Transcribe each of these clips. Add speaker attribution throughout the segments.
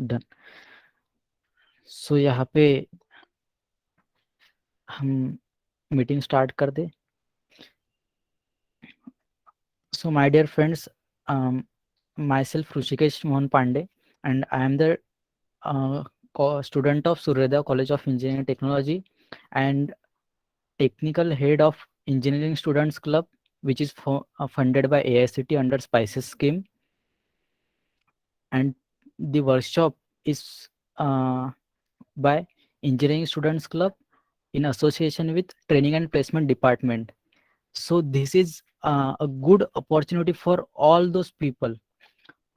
Speaker 1: Done. सो यहाँ पे हम मीटिंग स्टार्ट कर दे। So my dear friends, myself Rishikesh Mohan Pandey and I am the student of Suryodaya College of Engineering Technology and technical head of Engineering Students Club, which is funded by AICT under Spices scheme. And the workshop is by Engineering Students Club in association with Training and Placement Department. So this is a good opportunity for all those people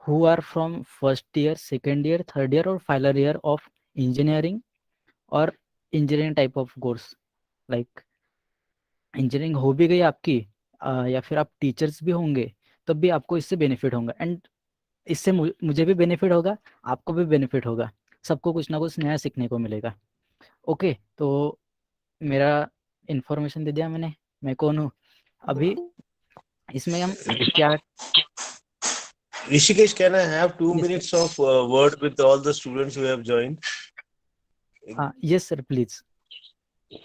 Speaker 1: who are from first year, second year, third year or final year of engineering or engineering type of course. Like engineering हो भी गई आपकी या फिर आप teachers भी होंगे, तब भी आपको इससे बेनिफिट होगा। एंड इससे मुझे भी बेनिफिट होगा, आपको भी बेनिफिट होगा, सबको कुछ ना कुछ नया सीखने को मिलेगा। ओके, तो मेरा इंफॉर्मेशन दे दिया मैंने, मैं कौन हूँ। अभी इसमें हम क्या
Speaker 2: Rishikesh, can I have 2
Speaker 1: Yes,
Speaker 2: minutes of word with all the students who have joined?
Speaker 1: yes sir, please.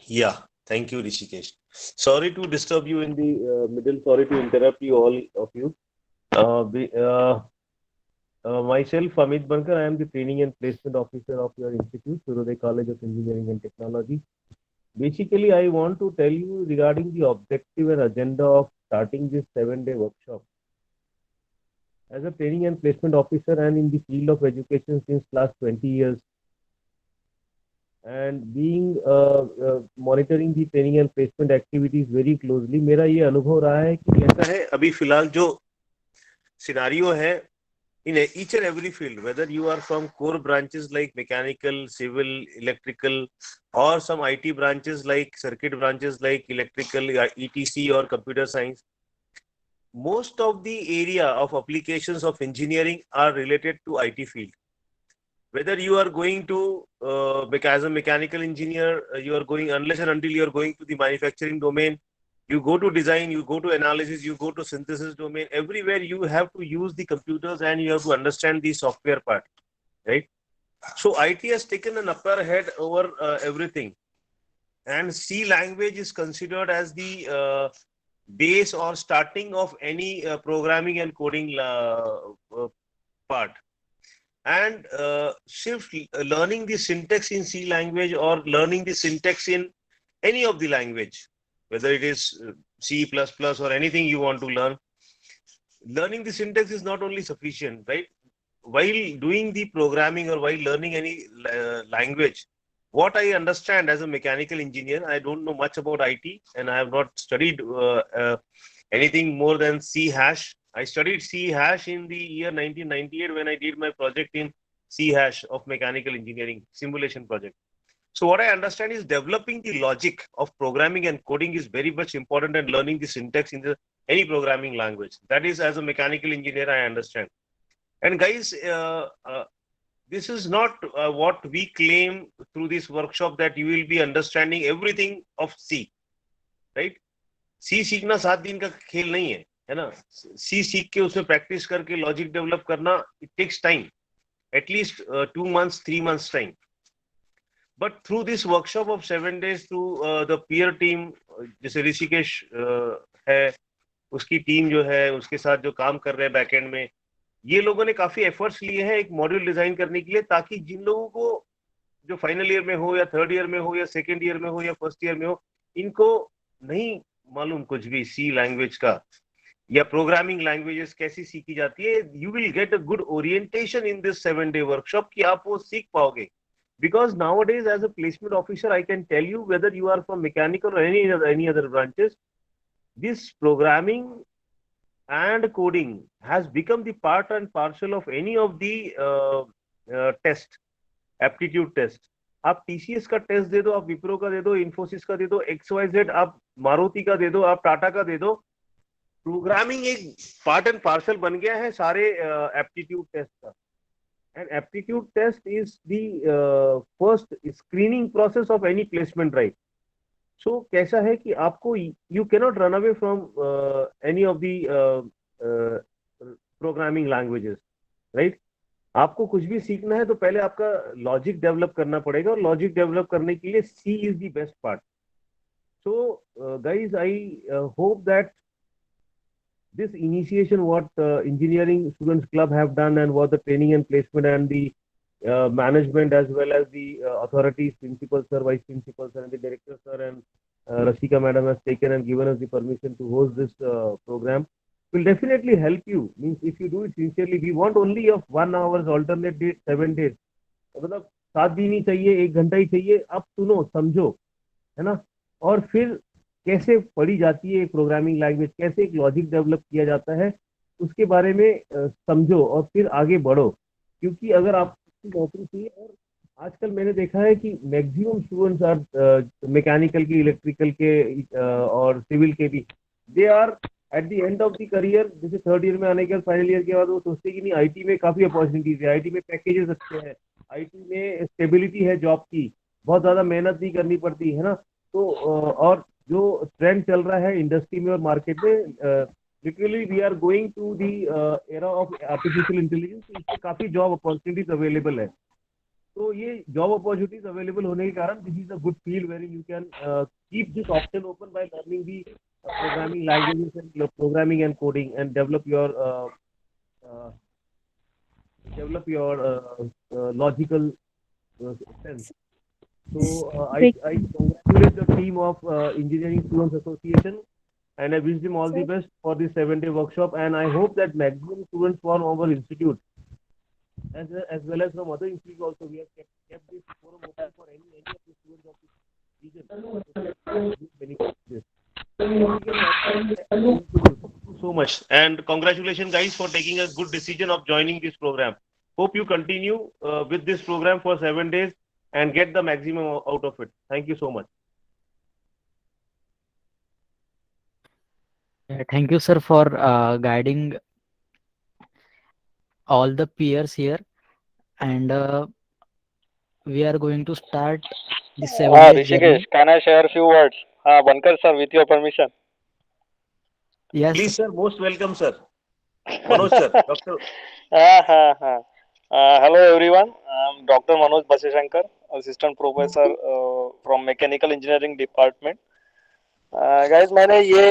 Speaker 2: Yeah, thank you, Rishikesh. Sorry to disturb you in the middle. Sorry to interrupt you, all of you. Myself, Amit Bankar, I am the Training and Placement Officer of your institute, Suryodaya College of Engineering and Technology. Basically, I want to tell you regarding the objective and agenda of starting this 7-day workshop. As a Training and Placement Officer and in the field of education since last 20 years, and being monitoring the training and placement activities very closely, मेरा ये अनुभव रहा है कि कैसा है अभी फिलहाल जो सिनारियो है in each and every field, whether you are from core branches like mechanical, civil, electrical, or some IT branches like circuit branches like electrical, ETC or computer science, most of the area of applications of engineering are related to IT field. Whether you are going to as a mechanical engineer, you are going, unless and until you are going to the manufacturing domain, you go to design, you go to analysis, you go to synthesis domain. Everywhere you have to use the computers and you have to understand the software part, right? So IT has taken an upper head over everything, and C language is considered as the base or starting of any programming and coding part. And learning the syntax in C language or learning the syntax in any of the language, whether it is C++ or anything you want to learn, learning the syntax is not only sufficient, right? While doing the programming or while learning any language, what I understand as a mechanical engineer, I don't know much about IT and I have not studied anything more than C hash. I studied C hash in the year 1998 when I did my project in C hash of mechanical engineering simulation project. So what I understand is developing the logic of programming and coding is very much important, and learning the syntax in any programming language. That is, as a mechanical engineer, I understand. And guys, this is not what we claim through this workshop, that you will be understanding everything of C, right? C सीखना 7 दिन का खेल नहीं है ना? C सीख के उसमें प्रैक्टिस करके लॉजिक डेवलप करना, it takes time, at least 2 months, 3 months time. But through this workshop of 7 days, through the peer team, जैसे ऋषिकेश है, उसकी टीम जो है, उसके साथ जो काम कर रहे हैं बैकएंड में, ये लोगों ने काफी एफर्ट्स लिए हैं एक मॉड्यूल डिजाइन करने के लिए, ताकि जिन लोगों को जो फाइनल ईयर में हो या थर्ड ईयर में हो या सेकेंड ईयर में हो या फर्स्ट ईयर में हो, इनको नहीं मालूम कुछ भी सी लैंग्वेज का या प्रोग्रामिंग लैंग्वेजेस कैसी सीखी जाती है, you will get a good orientation in this 7-day workshop कि आप वो सीख पाओगे. Because nowadays, as a placement officer, I can tell you, whether you are from mechanical or any other branches, this programming and coding has become the part and parcel of any of the test, aptitude test. आप TCS का test दे दो, आप विप्रो का दे दो, इन्फोसिस का दे दो, XYZ आप मारुति का दे दो, आप टाटा का दे दो, प्रोग्रामिंग एक पार्ट एंड पार्सल बन गया है सारे एप्टीट्यूड टेस्ट का. And aptitude test is the first screening process of any placement, right? So कैसा है कि आपको, you cannot run away from any of the programming languages, right? आपको कुछ भी सीखना है तो पहले आपका लॉजिक डेवलप करना पड़ेगा, और लॉजिक डेवलप करने के लिए C is the best part. So, guys, I hope that this initiation, what engineering students club have done, and what the training and placement and the management, as well as the authorities, principal sir, vice principal sir, and the director sir, and Rashika madam has taken and given us the permission to host this program, will definitely help you. Means if you do it sincerely, we want only of 1 hour's alternate day, 7 days. मतलब 7 दिन ही चाहिए, 1 घंटा ही चाहिए. आप सुनो, समझो, है ना. और फिर कैसे पढ़ी जाती है एक प्रोग्रामिंग लैंग्वेज, कैसे एक लॉजिक डेवलप किया जाता है, उसके बारे में समझो और फिर आगे बढ़ो. क्योंकि अगर आपकी नौकरी चाहिए, और आजकल मैंने देखा है कि मैक्सिमम स्टूडेंट्स आर मैकेनिकल के, इलेक्ट्रिकल के और सिविल के भी, they are at the end of the career, जैसे थर्ड ईयर में आने के बाद, फाइनल ईयर के बाद वो सोचते कि नहीं, आईटी में काफी अपॉर्चुनिटीज है, आईटी में पैकेजेस अच्छे हैं, आईटी में स्टेबिलिटी है जॉब की, बहुत ज्यादा मेहनत नहीं करनी पड़ती है ना. तो और जो ट्रेंड चल रहा है इंडस्ट्री में और मार्केट में, literally we are going to the era of artificial intelligence, इससे काफी जॉब अपॉर्चुनिटीज अवेलेबल है. तो ये जॉब अपॉर्चुनिटीज अवेलेबल होने के कारण this is a good field where you can keep this option open by learning the programming languages and programming and coding, and uh, develop your logical sense. So I congratulate the team of Engineering Students Association, and I wish them all the best for this 7 day workshop. And I hope that maximum students from our institute, as well as from other institutes also, we have kept this forum open for any of the students of this region. So benefit this. Thank you so much, and congratulations, guys, for taking a good decision of joining this program. Hope you continue with this program for 7 days and get the maximum out of it. Thank you so much.
Speaker 1: Thank you, sir, for guiding all the peers here, and we are going to start the 7 day
Speaker 3: Rishikesh,
Speaker 1: journey.
Speaker 3: can I share a few words? Bankar sir, with your permission.
Speaker 1: Yes,
Speaker 2: Please, sir, most welcome, sir. Manoj, sir, Dr.
Speaker 3: Hello everyone. I'm Dr. Manoj Basishankar, Assistant Professor from Mechanical Engineering Department. Guys, मैंने ये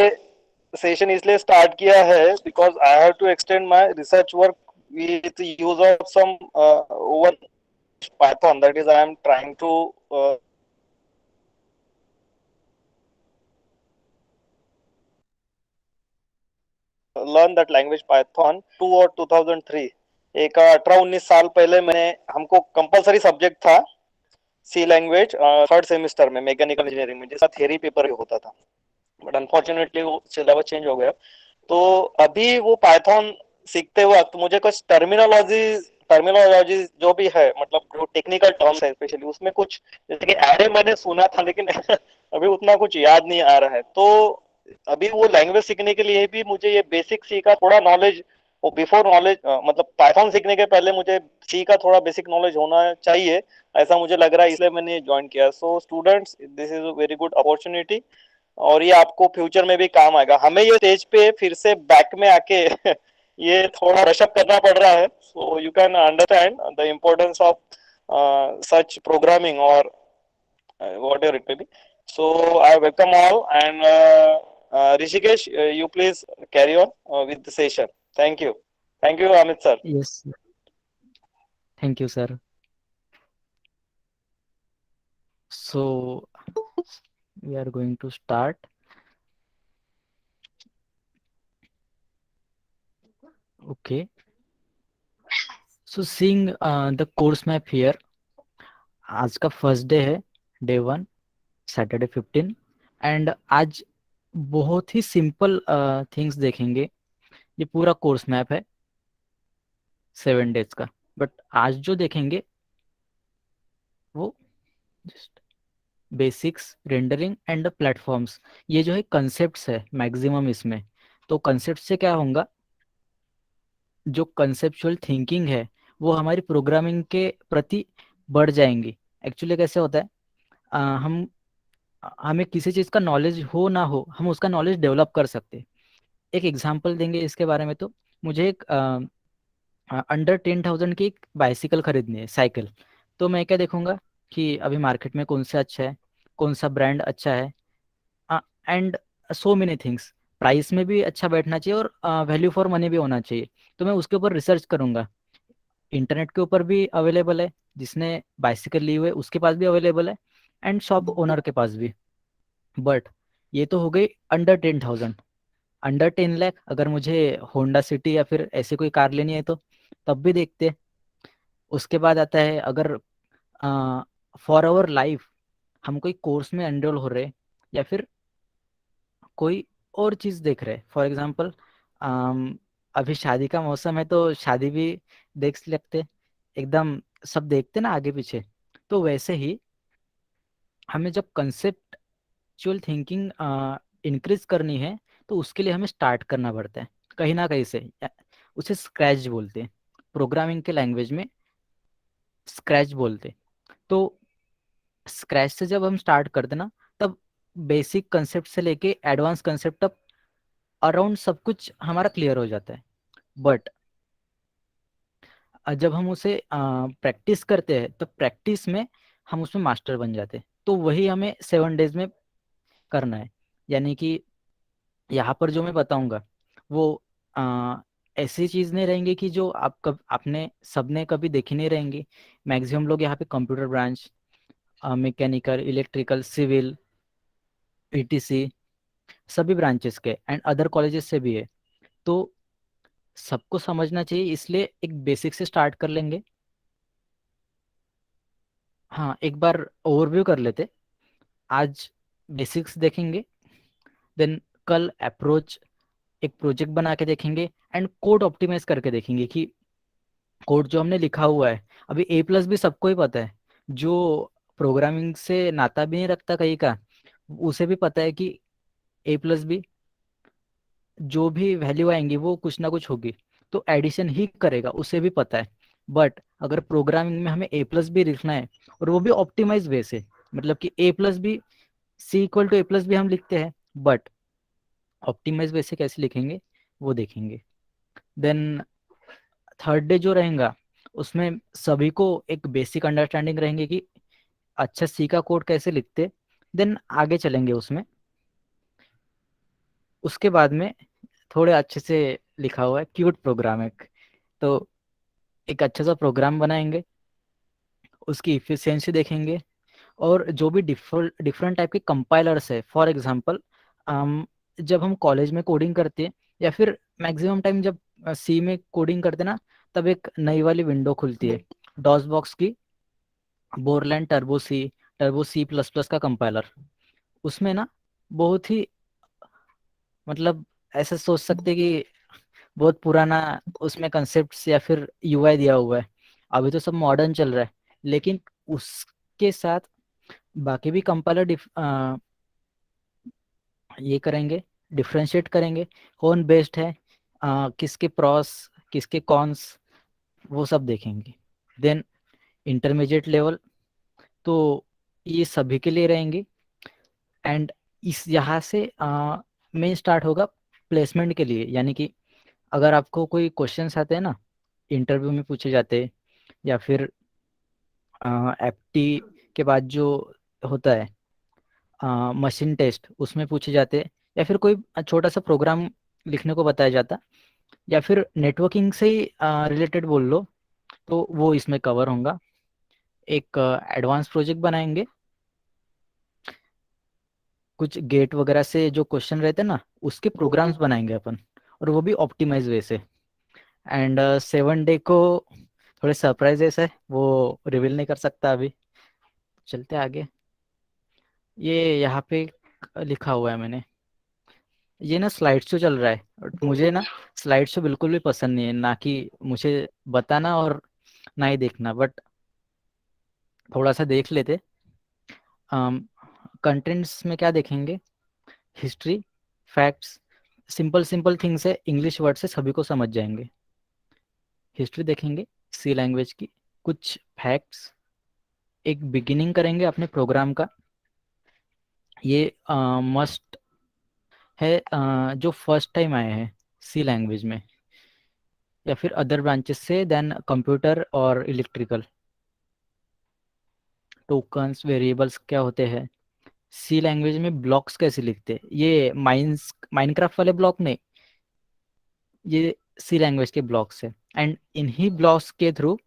Speaker 3: session इसलिए start किया है because I have to extend my research work with use of some one Python. That is, I am trying to learn that language Python 2 और 2003. एक 18-19 साल पहले मैंने हमको कंपलसरी सब्जेक्ट था सी लैंग्वेज थर्ड सेमेस्टर में मैकेनिकल इंजीनियरिंग में, जैसा थियरी पेपर होता था. बट अनफॉर्चुनेटली वो सिलेबस चेंज हो गया. तो अभी वो पाइथन सीखते वक्त मुझे कुछ टर्मिनोलॉजी जो भी है, मतलब जो टेक्निकल टर्म्स है स्पेशली, उसमें कुछ जैसे कि एरे मैंने सुना था लेकिन अभी उतना कुछ याद नहीं आ रहा है. तो अभी वो लैंग्वेज सीखने के लिए भी मुझे ये बेसिक सी का थोड़ा नॉलेज, वो बिफोर नॉलेज, मतलब पाइथन सीखने के पहले मुझे सी का थोड़ा बेसिक नॉलेज होना चाहिए, ऐसा मुझे लग रहा है, इसलिए मैंने ज्वाइन किया. So students, this is a very good opportunity और ये आपको फ्यूचर में भी काम आएगा. हमें ये स्टेज पे फिर से बैक में आके ये थोड़ा रशअप करना पड़ रहा है. So you can understand the importance of such programming और whatever it may be. So I welcome all, and Rishikesh, you please carry on with the session. Thank you. Thank you, Amit sir.
Speaker 1: yes, sir. Thank you, sir. So we are going to start. Okay. So seeing the course map here, आज का first day है, day 1, Saturday 15, and आज बहुत ही simple things देखेंगे. ये पूरा course map है 7 days का, बट आज जो देखेंगे वो just basics, rendering and platforms. ये जो है कंसेप्ट्स है मैक्सिमम इसमें. तो कंसेप्ट से क्या होगा, जो कंसेप्चुअल थिंकिंग है वो हमारी प्रोग्रामिंग के प्रति बढ़ जाएंगी. एक्चुअली कैसे होता है, हमें किसी चीज़ का नॉलेज हो ना हो, हम उसका नॉलेज डेवलप कर सकते. एक एग्जांपल देंगे इसके बारे में. तो मुझे एक अंडर 10,000 की एक बाइसिकल खरीदनी है, साइकिल। तो मैं क्या देखूंगा कि अभी मार्केट में कौन सा अच्छा है, कौन सा ब्रांड अच्छा है, and so many things. Price में भी अच्छा बैठना चाहिए और वैल्यू फॉर मनी भी होना चाहिए। तो मैं उसके ऊपर रिसर्च करूंगा। इंटरनेट के ऊपर भी अवेलेबल है, जिसने बाइसिकल ली हुई है उसके पास भी अवेलेबल है, एंड शॉप ओनर के पास भी। बट ये तो हो गई अंडर 10,000। अंडर 10 लाख अगर मुझे होंडा सिटी या फिर ऐसे कोई कार लेनी है तो तब भी देखते हैं। उसके बाद आता है, अगर फॉर आवर लाइफ हम कोई कोर्स में एनरोल हो रहे, या फिर कोई और चीज़ देख रहे, फॉर एग्जांपल अभी शादी का मौसम है तो शादी भी देख सकते, एकदम सब देखते ना आगे पीछे। तो वैसे ही हमें जब कंसेप्चुअल थिंकिंग इंक्रीज करनी है तो उसके लिए हमें स्टार्ट करना पड़ता है कहीं ना कहीं से। उसे स्क्रैच बोलते हैं, प्रोग्रामिंग के लैंग्वेज में स्क्रैच बोलते हैं। तो स्क्रैच से जब हम स्टार्ट करते ना, तब बेसिक कंसेप्ट से लेके एडवांस कंसेप्ट तक अराउंड सब कुछ हमारा क्लियर हो जाता है। बट जब हम उसे प्रैक्टिस करते हैं तो प्रैक्टिस में हम उसमें मास्टर बन जाते हैं। तो वही हमें 7 डेज में करना है। यानी कि यहाँ पर जो मैं बताऊंगा वो ऐसी चीज़ नहीं रहेंगी कि जो आप कब आपने सबने कभी देखी नहीं रहेंगी। मैक्सिमम लोग यहाँ पे computer branch, mechanical, electrical, civil, ETC, सभी ब्रांचेस के एंड अदर कॉलेजेस से भी है। तो सबको समझना चाहिए, इसलिए एक बेसिक से स्टार्ट कर लेंगे। हाँ, एक बार ओवरव्यू कर लेते। आज बेसिक्स देखेंगे, देन कल अप्रोच, एक प्रोजेक्ट बना के देखेंगे, एंड कोड ऑप्टिमाइज करके देखेंगे कि कोड जो हमने लिखा हुआ है, अभी ए प्लस भी सबको ही पता है। जो प्रोग्रामिंग से नाता भी नहीं रखता कहीं का, उसे भी पता है कि ए प्लस बी जो भी वैल्यू आएंगी वो कुछ ना कुछ होगी, तो एडिशन ही करेगा, उसे भी पता है। बट अगर प्रोग्रामिंग में हमें ए प्लस बी लिखना है, और वो भी ऑप्टिमाइज वे से, मतलब कि A plus B C equal to A plus B हम लिखते हैं, बट ऑप्टिमाइज वे से कैसे लिखेंगे वो देखेंगे। देन थर्ड डे जो रहेगा उसमें सभी को एक बेसिक अंडरस्टैंडिंग रहेंगे कि अच्छा सी का कोड कैसे लिखते। देन आगे चलेंगे उसमें। उसके बाद में थोड़े अच्छे से लिखा हुआ है क्यूट प्रोग्राम एक, तो एक अच्छा सा प्रोग्राम बनाएंगे, उसकी इफिशियंसी देखेंगे। और जो भी डिफरेंट टाइप के कंपाइलर्स है, फॉर एग्जांपल जब हम कॉलेज में कोडिंग करते हैं या फिर मैक्सिमम टाइम जब सी में कोडिंग करते हैं ना, तब एक नई वाली विंडो खुलती है डॉस बॉक्स की, Borland Turbo C plus plus का कंपाइलर। उसमें ना बहुत ही, मतलब ऐसे सोच सकते हैं कि बहुत पुराना उसमें कंसेप्ट या फिर यूआई दिया हुआ है। अभी तो सब मॉडर्न चल रहा है, लेकिन उसके साथ बाकी भी कंपाइलर ये करेंगे, डिफ्रेंशिएट करेंगे कौन बेस्ट है, किसके प्रॉस किसके कॉन्स, वो सब देखेंगे। देन इंटरमीडिएट लेवल, तो ये सभी के लिए रहेंगी। एंड इस यहाँ से मेन स्टार्ट होगा प्लेसमेंट के लिए। यानी कि अगर आपको कोई क्वेश्चंस आते हैं ना, इंटरव्यू में पूछे जाते हैं, या फिर एप्टी के बाद जो होता है मशीन टेस्ट, उसमें पूछे जाते हैं, या फिर कोई छोटा सा प्रोग्राम लिखने को बताया जाता, या फिर नेटवर्किंग से ही रिलेटेड बोल लो, तो वो इसमें कवर होगा। एक एडवांस प्रोजेक्ट बनाएंगे, कुछ गेट वगैरह से जो क्वेश्चन रहते हैं ना उसके प्रोग्राम्स बनाएंगे अपन, और वो भी ऑप्टिमाइज वे से। एंड 7 डे को थोड़े सरप्राइजेस है, वो रिवील नहीं कर सकता अभी। चलते आगे। ये यहाँ पे लिखा हुआ है मैंने, ये ना स्लाइड शो चल रहा है, और मुझे ना स्लाइड शो बिल्कुल भी पसंद नहीं है, ना कि मुझे बताना और ना ही देखना, बट थोड़ा सा देख लेते। कंटेंट्स में क्या देखेंगे, history, facts, simple simple things है, इंग्लिश वर्ड से सभी को समझ जाएंगे। हिस्ट्री देखेंगे सी लैंग्वेज की, कुछ फैक्ट्स, एक बिगिनिंग करेंगे अपने प्रोग्राम का। ये मस्ट है जो फर्स्ट टाइम आए हैं सी लैंग्वेज में, या फिर अदर ब्रांचेस से देन कंप्यूटर और इलेक्ट्रिकल। टोकन्स वेरिएबल्स क्या होते हैं? सी लैंग्वेज में ब्लॉक्स कैसे लिखते हैं? ये माइनक्राफ्ट वाले ब्लॉक नहीं, ये सी लैंग्वेज के ब्लॉक्स है। एंड इन्हीं ब्लॉक्स के थ्रू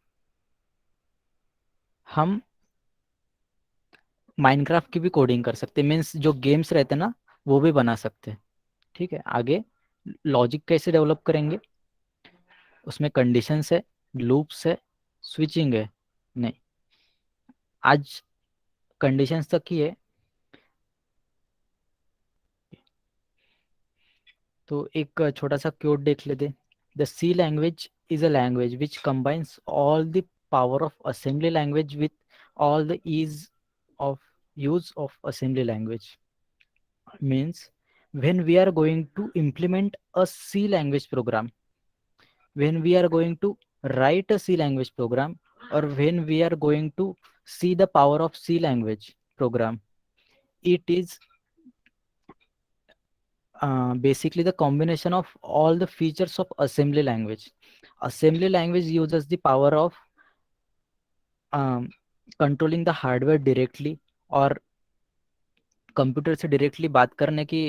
Speaker 1: हम माइनक्राफ्ट की भी कोडिंग कर सकते हैं, मीन्स जो गेम्स रहते हैं ना वो भी बना सकते हैं। ठीक है, आगे लॉजिक कैसे डेवलप करेंगे? उसमें कंडीशंस है, लूप्स है, स्विचिंग है। नहीं, आज कंडीशंस तक ही है। तो एक छोटा सा कोड देख लेते। The C language is a language which combines all the power of assembly language with all the ease of use of assembly language. Means when we are going to implement a C language program, when we are going to write a C language program, or when we are going to see the power of C language program, it is basically the combination of all the features of assembly language. Assembly language uses the power of controlling the hardware directly, और computer से directly बात करने की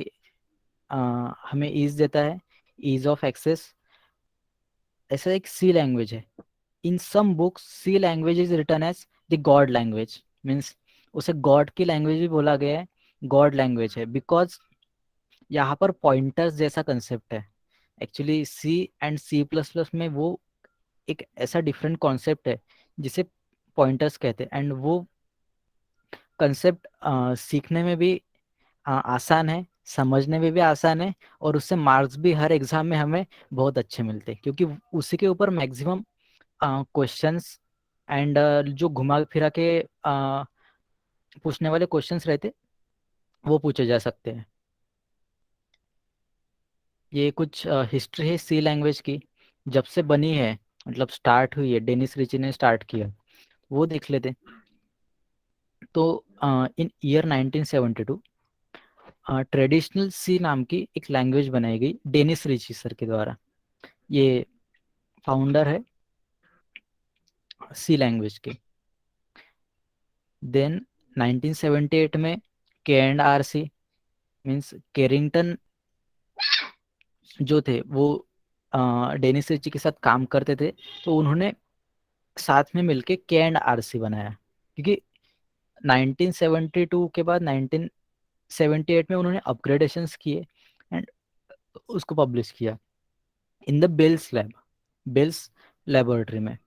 Speaker 1: हमें ease देता है, ease of access. ऐसा एक सी लैंग्वेज है। In some books C language is written as the god language, means उसे गॉड की लैंग्वेज भी बोला गया है, गॉड लैंग्वेज है, बिकॉज यहाँ पर पॉइंटर्स जैसा कंसेप्ट है। Actually C and C plus plus में वो एक ऐसा डिफरेंट कॉन्सेप्ट है जिसे पॉइंटर्स कहते हैं, एंड वो कंसेप्ट सीखने में भी आसान है, समझने में भी आसान है, और उससे मार्क्स भी हर एग्जाम में हमें बहुत अच्छे मिलते हैं, क्योंकि उसी के ऊपर मैक्सिमम क्वेश्चंस एंड जो घुमा फिरा के पूछने वाले क्वेश्चंस रहते वो पूछे जा सकते हैं। ये कुछ हिस्ट्री है सी लैंग्वेज की, जब से बनी है, मतलब स्टार्ट हुई है, डेनिस रिची ने स्टार्ट किया, वो देख लेते। तो इन ईयर 1972 ट्रेडिशनल सी नाम की एक लैंग्वेज बनाई गई डेनिस रिची सर के द्वारा। ये फाउंडर है सी लैंग्वेज के। देन 1978 में के एंड आर सी, मीन्स केरिंगटन जो थे वो डेनिस रिची के साथ काम करते थे, तो उन्होंने साथ में मिलके के एंड आर सी बनाया, क्योंकि 1972 के बाद 1978 में उन्होंने अपग्रेडेशंस किए एंड उसको पब्लिश किया इन द बेल्स लेबोरेटरी में।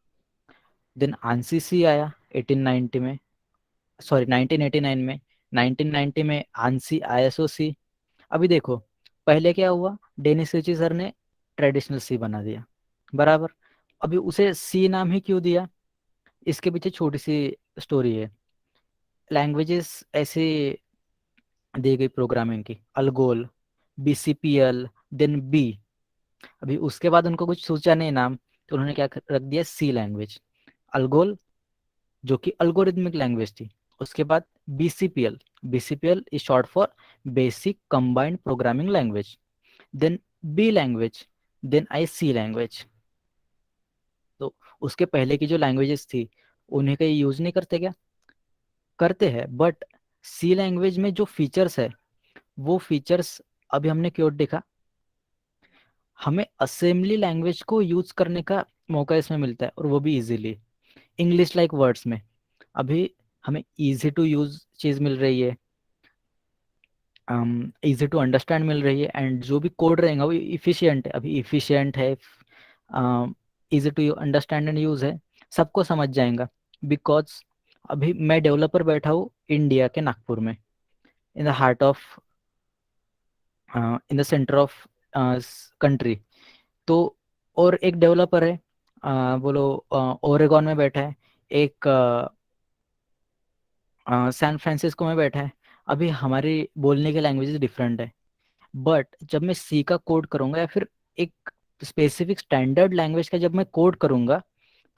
Speaker 1: देन आंसीसी आया 1890 में, सॉरी 1989 में। 1990 में आंसी आईएसओसी। अभी देखो, पहले क्या हुआ, डेनिस रिची सर ने ट्रेडिशनल सी बना दिया, बराबर। अभी उसे सी नाम ही क्यों दिया? इसके पीछे छोटी सी स्टोरी है। लैंग्वेजेस ऐसे दी गई प्रोग्रामिंग की, अलगोल, बीसीपीएल, देन बी। अभी उसके बाद उनको कुछ सोचा नहीं नाम, तो उन्होंने क्या रख दिया, सी लैंग्वेज। अलगोल जो कि अल्गोरिथमिक लैंग्वेज थी, उसके बाद BCPL, BCPL is short for basic combined programming language, then B language, then I C language. तो उसके पहले की जो लैंग्वेजेस थी उन्हें कहीं यूज नहीं करते क्या? करते हैं, बट सी लैंग्वेज में जो फीचर्स है वो फीचर्स अभी हमने क्यों देखा, हमें असेंबली लैंग्वेज को यूज करने का मौका इसमें मिलता है, और वो भी इजीली इंग्लिश लाइक वर्ड्स में। अभी हमें इजी टू यूज चीज मिल रही है, इजी टू अंडरस्टैंड मिल रही है, एंड जो भी कोड रहेगा वो इफिशियंट है। अभी इफिशियंट है, easy to understand and use है, सबको समझ जाएगा। बिकॉज अभी मैं डेवलपर बैठा हूँ इंडिया के नागपुर में, in the heart of, in the centre of country. तो और एक डेवलपर है, बोलो ओरेगॉन में बैठा है, एक सैन फ्रांसिस्को में बैठा है। अभी हमारी बोलने की लैंग्वेजेस डिफरेंट है, बट जब मैं सी का कोड करूंगा या फिर एक स्पेसिफिक स्टैंडर्ड लैंग्वेज का जब मैं कोड करूंगा,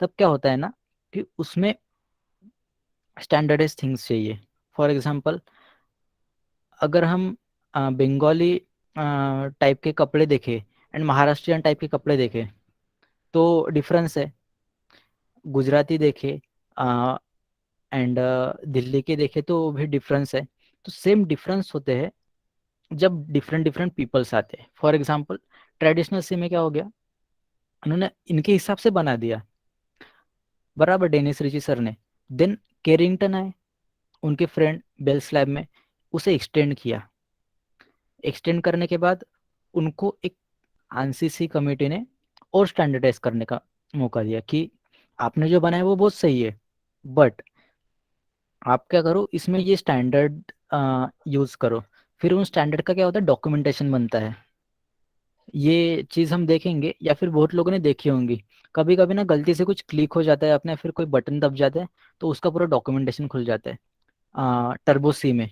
Speaker 1: तब क्या होता है ना कि उसमें स्टैंडर्डाइज थिंग्स चाहिए। फॉर एग्जांपल, अगर हम बंगाली टाइप के कपड़े देखें एंड महाराष्ट्रियन टाइप के कपड़े देखें, तो डिफरेंस है। गुजराती देखे एंड दिल्ली के देखे तो भी डिफरेंस है। तो सेम डिफरेंस होते हैं जब डिफरेंट डिफरेंट पीपल्स आते हैं। फॉर एग्जांपल ट्रेडिशनल सी में क्या हो गया, उन्होंने इनके हिसाब से बना दिया, बराबर डेनिस रिची सर ने। देन केरिंगटन आए, उनके फ्रेंड बेल स्लैब में, उसे एक्सटेंड किया। एक्सटेंड करने के बाद उनको एक आईसीसी कमेटी ने और स्टैंडर्डाइज करने का मौका दिया कि आपने जो बनाया वो बहुत सही है, बट आप क्या करो, इसमें ये स्टैंडर्ड यूज करो। फिर उन स्टैंडर्ड का क्या होता है, डॉक्यूमेंटेशन बनता है। ये चीज हम देखेंगे, या फिर बहुत लोगों ने देखी होंगी। कभी कभी ना गलती से कुछ क्लिक हो जाता है अपने, फिर कोई बटन दब जाता है, तो उसका पूरा डॉक्यूमेंटेशन खुल जाता है टर्बो सी में।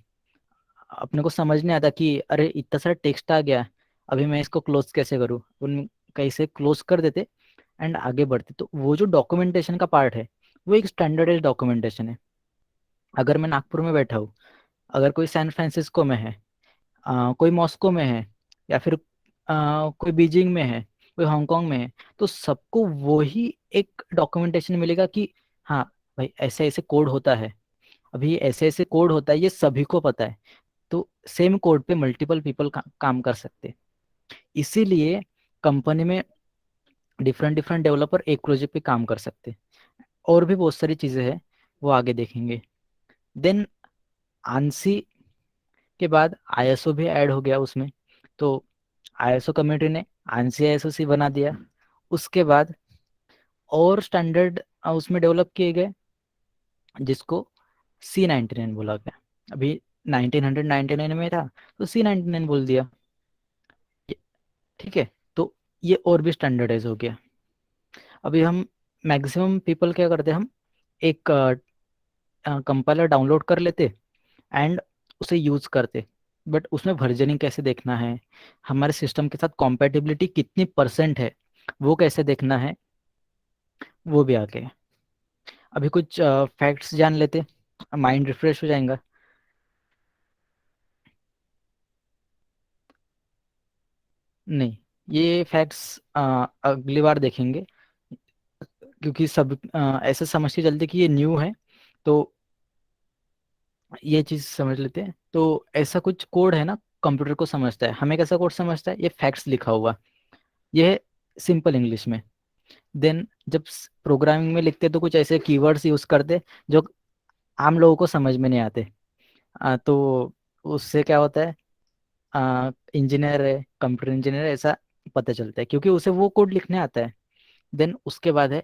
Speaker 1: अपने को समझ नहीं आता कि अरे इतना सारा टेक्स्ट आ गया, अभी मैं इसको क्लोज कैसे करूँ। उन कैसे क्लोज कर देते एंड आगे बढ़ते। तो वो जो डॉक्यूमेंटेशन का पार्ट है, वो एक स्टैंडर्डाइज डॉक्यूमेंटेशन है। अगर मैं नागपुर में बैठा हूँ, अगर कोई सैन फ्रांसिस्को में है, कोई मॉस्को में है, या फिर कोई बीजिंग में है, कोई हांगकांग में है, तो सबको वही एक डॉक्यूमेंटेशन मिलेगा कि हाँ भाई ऐसे ऐसे कोड होता है। अभी ये ऐसे ऐसे कोड होता है, ये सभी को पता है। तो सेम कोड पे मल्टीपल पीपल काम कर सकते हैं। इसीलिए कंपनी में डिफरेंट डिफरेंट डेवलपर एक प्रोजेक्ट पे काम कर सकते हैं। और भी बहुत सारी चीज़ें हैं, वो आगे देखेंगे। देन आंसी के बाद आईएसओ भी ऐड हो गया उसमें। तो आईएसओ कम्युनिटी ने आंसी आईएसओ बना दिया। उसके बाद और स्टैंडर्ड उसमें डेवलप किए गए, जिसको C99 बोला गया। अभी 1999 में था, तो C99 बोल दिया। ठीक है, तो ये और भी स्टैंडर्डाइज हो गया। अभी हम मैक्सिमम पीपल क्या करते हैं, हम एक कंपाइलर डाउनलोड कर लेते एंड उसे यूज करते। बट उसमें वर्जनिंग कैसे देखना है, हमारे सिस्टम के साथ कॉम्पेटिबिलिटी कितनी परसेंट है, वो कैसे देखना है, वो भी आ गया। अभी कुछ फैक्ट्स जान लेते, माइंड रिफ्रेश हो जाएगा। नहीं, ये फैक्ट्स अगली बार देखेंगे, क्योंकि सब ऐसे समझ के चलते कि ये न्यू है। तो ये चीज़ समझ लेते हैं। तो ऐसा कुछ कोड है ना, कंप्यूटर को समझता है। हमें कैसा कोड समझता है, ये फैक्ट्स लिखा हुआ, ये है सिंपल इंग्लिश में। देन जब प्रोग्रामिंग में लिखते तो कुछ ऐसे कीवर्ड्स यूज करते जो आम लोगों को समझ में नहीं आते। तो उससे क्या होता है, इंजीनियर है, कंप्यूटर इंजीनियर ऐसा पता चलता है, क्योंकि उसे वो कोड लिखने आता है। देन उसके बाद है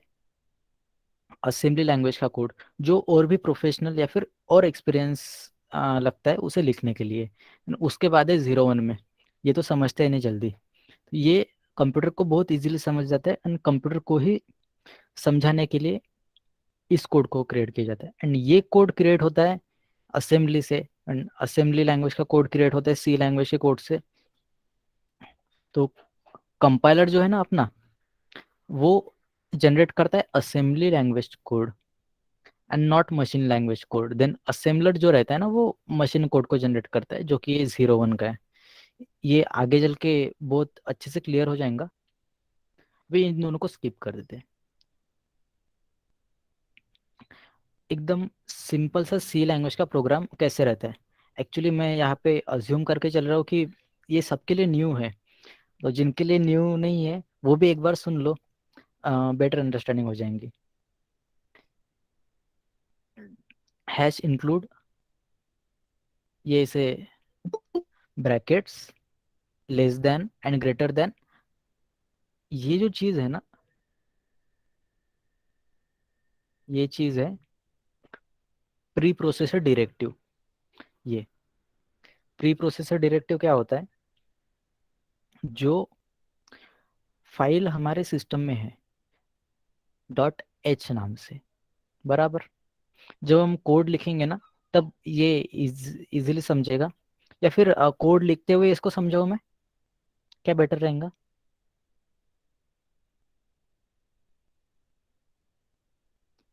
Speaker 1: असेंबली लैंग्वेज का कोड, जो और भी प्रोफेशनल या फिर और एक्सपीरियंस लगता है उसे लिखने के लिए। उसके बाद है 01 में, ये तो समझते हैं नहीं जल्दी। तो ये कंप्यूटर को बहुत इजीली समझ जाता है, एंड कंप्यूटर को ही समझाने के लिए इस कोड को क्रिएट किया जाता है। एंड ये कोड क्रिएट होता है असेंबली से, एंड असेंबली लैंग्वेज का कोड क्रिएट होता है C लैंग्वेज के कोड से। तो कंपाइलर जो है ना अपना, वो जनरेट करता है assembly language code and not machine language code. Then assembler जो रहता है ना, वो मशीन कोड को जनरेट करता है, जो कि ये 01 का है। ये आगे चल के बहुत अच्छे से क्लियर हो जाएगा। वे इन दोनों को स्किप कर देते हैं। एकदम सिंपल सा C लैंग्वेज का प्रोग्राम कैसे रहता है। एक्चुअली मैं यहाँ पे अज्यूम करके चल रहा हूँ कि ये सबके लिए न्यू है, तो जिनके लिए न्यू नहीं है वो भी एक बार सुन लो, बेटर अंडरस्टैंडिंग हो जाएंगी। हैश इंक्लूड, ये इसे brackets, less than and greater than, ये जो चीज़ है ना, ये चीज़ है प्री प्रोसेसर डायरेक्टिव। ये प्री प्रोसेसर डायरेक्टिव क्या होता है, जो फाइल हमारे सिस्टम में है .h नाम से, बराबर। जब हम कोड लिखेंगे ना, तब ये इजीली समझेगा। या फिर कोड लिखते हुए इसको समझाऊं मैं, क्या बेटर रहेगा?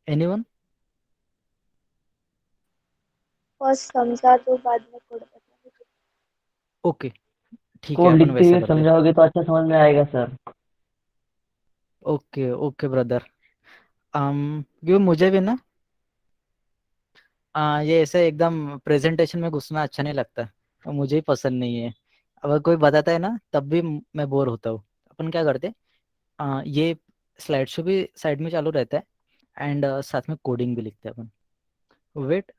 Speaker 1: एनीवन?
Speaker 4: फर्स्ट समझा तो बाद में कोड बता।
Speaker 1: ओके, ठीक है,
Speaker 5: कोड
Speaker 1: अपन
Speaker 5: लिखते
Speaker 1: वैसा
Speaker 5: हुए
Speaker 1: कर लेते।
Speaker 5: समझाओगे तो अच्छा समझ में आएगा सर।
Speaker 1: Okay okay brother. क्यों मुझे भी ना ये ऐसे एकदम प्रेजेंटेशन में घुसना अच्छा नहीं लगता, और मुझे ही पसंद नहीं है। अगर कोई बताता है ना तब भी मैं बोर होता हूँ। अपन क्या करते, ये स्लाइड शो भी साइड में चालू रहता है, एंड साथ में कोडिंग भी लिखते हैं अपन। वेट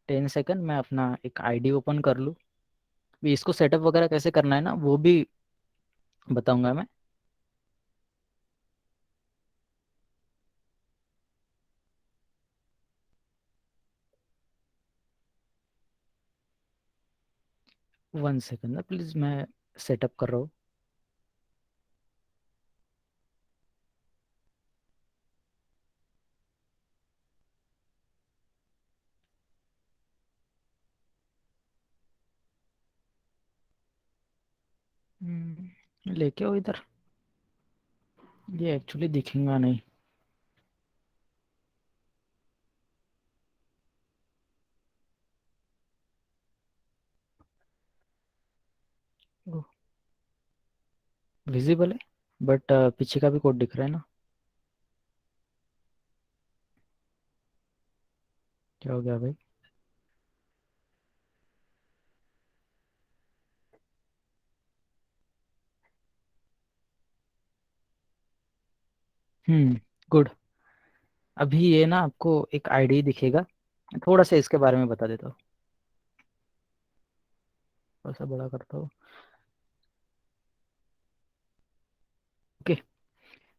Speaker 1: 10 सेकंड, मैं अपना एक आईडी ओपन कर लूँ। भी इसको सेटअप वगैरह कैसे करना है ना वो भी बताऊंगा मैं। 1 सेकंड ना प्लीज़, मैं सेटअप कर रहा हूँ। लेके आओ इधर, ये एक्चुअली दिखेगा नहीं। विजिबल है, बट पीछे का भी कोड दिख रहा है ना। क्या हो गया भाई? गुड। अभी ये ना आपको एक आईडी दिखेगा, थोड़ा सा इसके बारे में बता देता हूँ। थोड़ा सा बड़ा करता हूँ। ओके,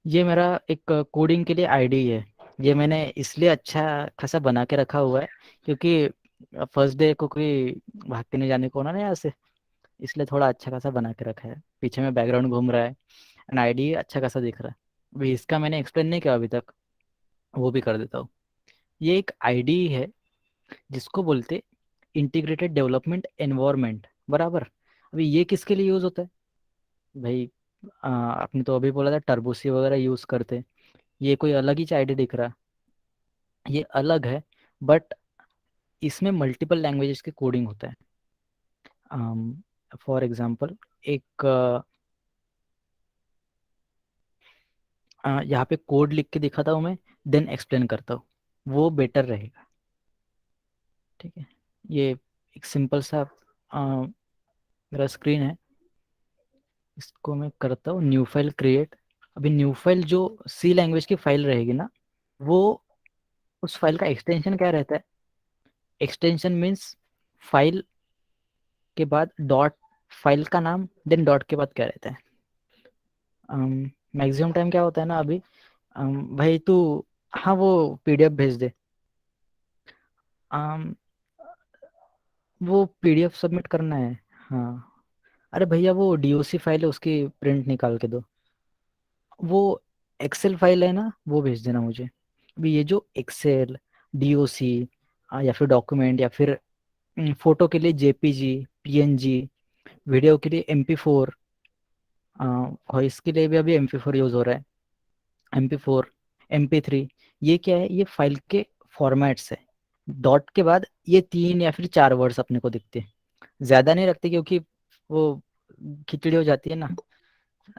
Speaker 1: ये मेरा एक कोडिंग के लिए आईडी है। ये मैंने इसलिए अच्छा खासा बना के रखा हुआ है क्योंकि फर्स्ट डे को कोई भाग के नहीं जाने को ना यहाँ से, इसलिए थोड़ा अच्छा खासा बना के रखा है। पीछे में बैकग्राउंड घूम रहा है, एंड आईडी अच्छा खासा दिख रहा है। अभी इसका मैंने एक्सप्लेन नहीं किया अभी तक, वो भी कर देता हूँ। ये एक आईडी है जिसको बोलते इंटीग्रेटेड डेवलपमेंट एनवायरनमेंट, बराबर। अभी ये किसके लिए यूज़ होता है भाई? आपने तो अभी बोला था टर्बूसी वगैरह यूज़ करते। ये कोई अलग ही आईडी दिख रहा, ये अलग है, बट इसमें मल्टीपल लैंग्वेजेस की कोडिंग होता है। फॉर एग्जांपल, एक यहाँ पे कोड लिख के दिखाता हूँ मैं, देन एक्सप्लेन करता हूँ, वो बेटर रहेगा। ठीक है, ये एक सिंपल सा मेरा स्क्रीन है, इसको मैं करता हूँ न्यू फाइल क्रिएट। अभी न्यू फाइल जो सी लैंग्वेज की फाइल रहेगी ना, वो उस फाइल का एक्सटेंशन क्या रहता है? एक्सटेंशन मीन्स फाइल के बाद डॉट, फाइल का नाम, देन डॉट के बाद क्या रहता है? मैक्सिमम टाइम क्या होता है ना अभी, भाई तू, हाँ वो पीडीएफ भेज दे। um, वो पीडीएफ सबमिट करना है। हाँ, अरे भैया वो डीओसी फाइल है, उसकी प्रिंट निकाल के दो। वो एक्सेल फाइल है ना, वो भेज देना मुझे। अभी ये जो एक्सेल, डीओसी, या फिर डॉक्यूमेंट, या फिर फोटो के लिए जेपीजी, पीएनजी, वीडियो के लिए MP4, वॉइस के लिए भी अभी MP4 यूज़ हो रहा है, MP4, MP3। ये क्या है? ये फाइल के फॉर्मेट्स है। डॉट के बाद ये 3 या फिर 4 वर्ड्स अपने को दिखते हैं, ज़्यादा नहीं रखते क्योंकि वो खिचड़ी हो जाती है ना।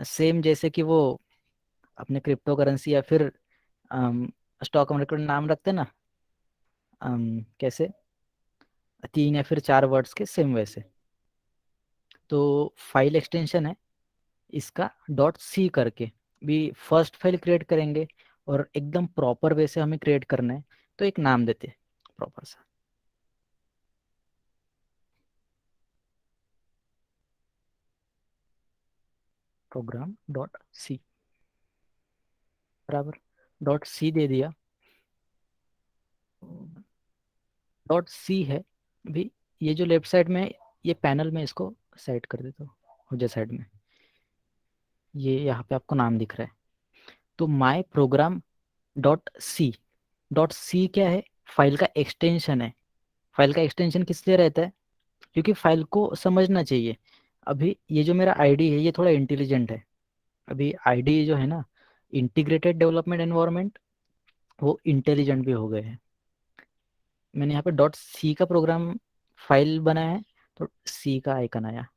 Speaker 1: सेम जैसे कि वो अपने क्रिप्टो करेंसी या फिर स्टॉक मार्केट में नाम रखते हैं ना, कैसे 3 या फिर 4 वर्ड्स के, सेम वैसे। तो फाइल एक्सटेंशन है इसका डॉट सी करके, भी फर्स्ट फाइल क्रिएट करेंगे, और एकदम प्रॉपर वे से हमें क्रिएट करना है, तो एक नाम देते प्रॉपर सा, प्रोग्राम डॉट सी, बराबर। डॉट सी दे दिया, डॉट सी है। भी ये जो लेफ्ट साइड में, ये पैनल में इसको साइड कर देता हूँ, मुझे साइड में, ये यहाँ पे आपको नाम दिख रहा है। तो my program dot C, dot C क्या है? फाइल का एक्सटेंशन है। फाइल का एक्सटेंशन किस लिए रहता है? क्योंकि फाइल को समझना चाहिए। अभी ये जो मेरा आईडी है ये थोड़ा इंटेलिजेंट है। अभी आईडी जो है ना, इंटीग्रेटेड डेवलपमेंट एनवायरनमेंट, वो इंटेलिजेंट भी हो गए हैं। मैंने यहाँ पे डॉट सी का प्रोग्राम फाइल बनाया है, तो सी का आइकन आया।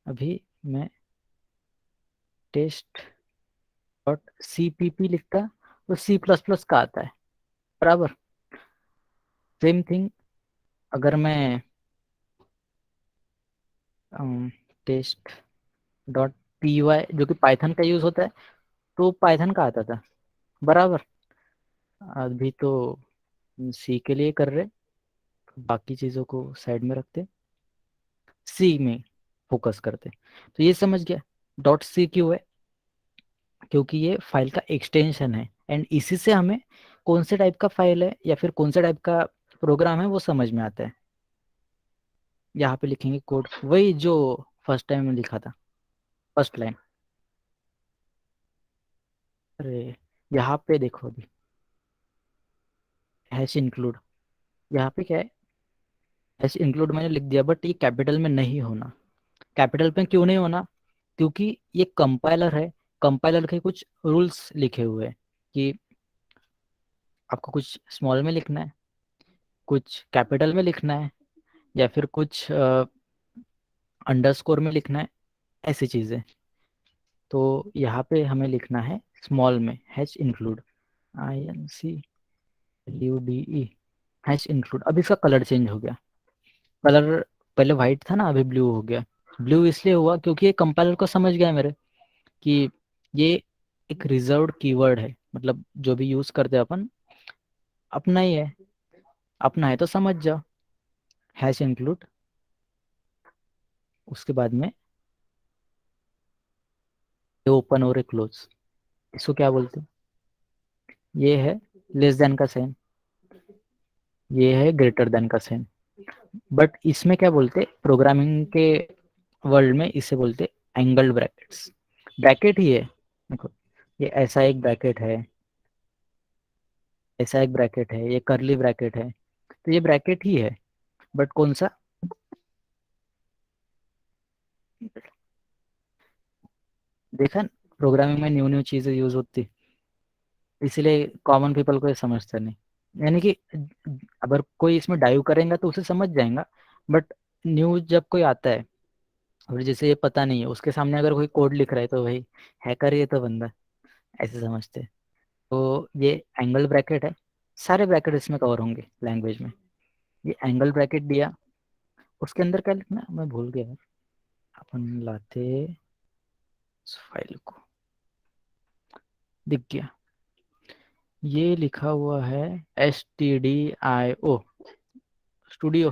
Speaker 1: अभी मैं टेस्ट डॉट CPP लिखता तो C++ का आता है, बराबर। सेम थिंग अगर मैं टेस्ट डॉट PY जो कि पाइथन का यूज होता है, तो पाइथन का आता था, बराबर। अभी तो सी के लिए कर रहे, बाकी चीज़ों को साइड में रखते, सी में फोकस करते। तो ये समझ गया डॉट सी क्यों है, क्योंकि ये फाइल का एक्सटेंशन है एंड इसी से हमें कौन से टाइप का फाइल है या फिर कौन से टाइप का प्रोग्राम है वो समझ में आता है। यहाँ पे लिखेंगे कोड वही जो फर्स्ट टाइम में लिखा था, फर्स्ट लाइन। अरे यहाँ पे देखो अभी हैश इंक्लूड, यहाँ पे क्या है, हैश इंक्लूड मैंने लिख दिया बट ये कैपिटल में नहीं होना। कैपिटल में क्यों नहीं होना, क्योंकि ये कंपाइलर है, कंपाइलर के कुछ रूल्स लिखे हुए हैं कि आपको कुछ स्मॉल में लिखना है, कुछ कैपिटल में लिखना है, या फिर कुछ अंडरस्कोर में लिखना है, ऐसी चीज़ें। तो यहाँ पे हमें लिखना है स्मॉल में hash include, INCLUDE, hash include. अब इसका कलर चेंज हो गया, कलर पहले वाइट था ना, अभी ब्लू हो गया। ब्लू इसलिए हुआ क्योंकि ये कंपाइलर को समझ गया मेरे कि ये एक रिजर्व्ड कीवर्ड है, मतलब जो भी यूज करते हैं अपन अपना ही है, अपना है तो समझ जाओ। हैश इंक्लूड, उसके बाद में ओपन और क्लोज, इसको क्या बोलते हैं, ये है लेस देन का साइन, ये है ग्रेटर देन का साइन। बट इसमें क्या बोलते, प्रोग्रामिंग के वर्ल्ड में इसे बोलते एंगल्ड ब्रैकेट्स। ब्रैकेट ही है, देखो ये ऐसा एक ब्रैकेट है, ऐसा एक ब्रैकेट है, ये करली ब्रैकेट है, तो ये ब्रैकेट ही है, बट कौन सा, देखा प्रोग्रामिंग में न्यू न्यू चीजें यूज होती, इसलिए कॉमन पीपल को ये समझता नहीं। यानी कि अगर कोई इसमें डाइव करेगा तो उसे समझ जाएगा, बट न्यू जब कोई आता है और जिसे ये पता नहीं है उसके सामने अगर कोई कोड लिख रहा है तो भाई हैकर ये तो बंदा, ऐसे समझते हैं। तो ये एंगल ब्रैकेट है, सारे ब्रैकेट इसमें कवर होंगे लैंग्वेज में। ये एंगल ब्रैकेट दिया, उसके अंदर क्या लिखना है मैं भूल गया यार। अपन लाते इस फाइल को, दिख गया, ये लिखा हुआ है STDIO स्टूडियो,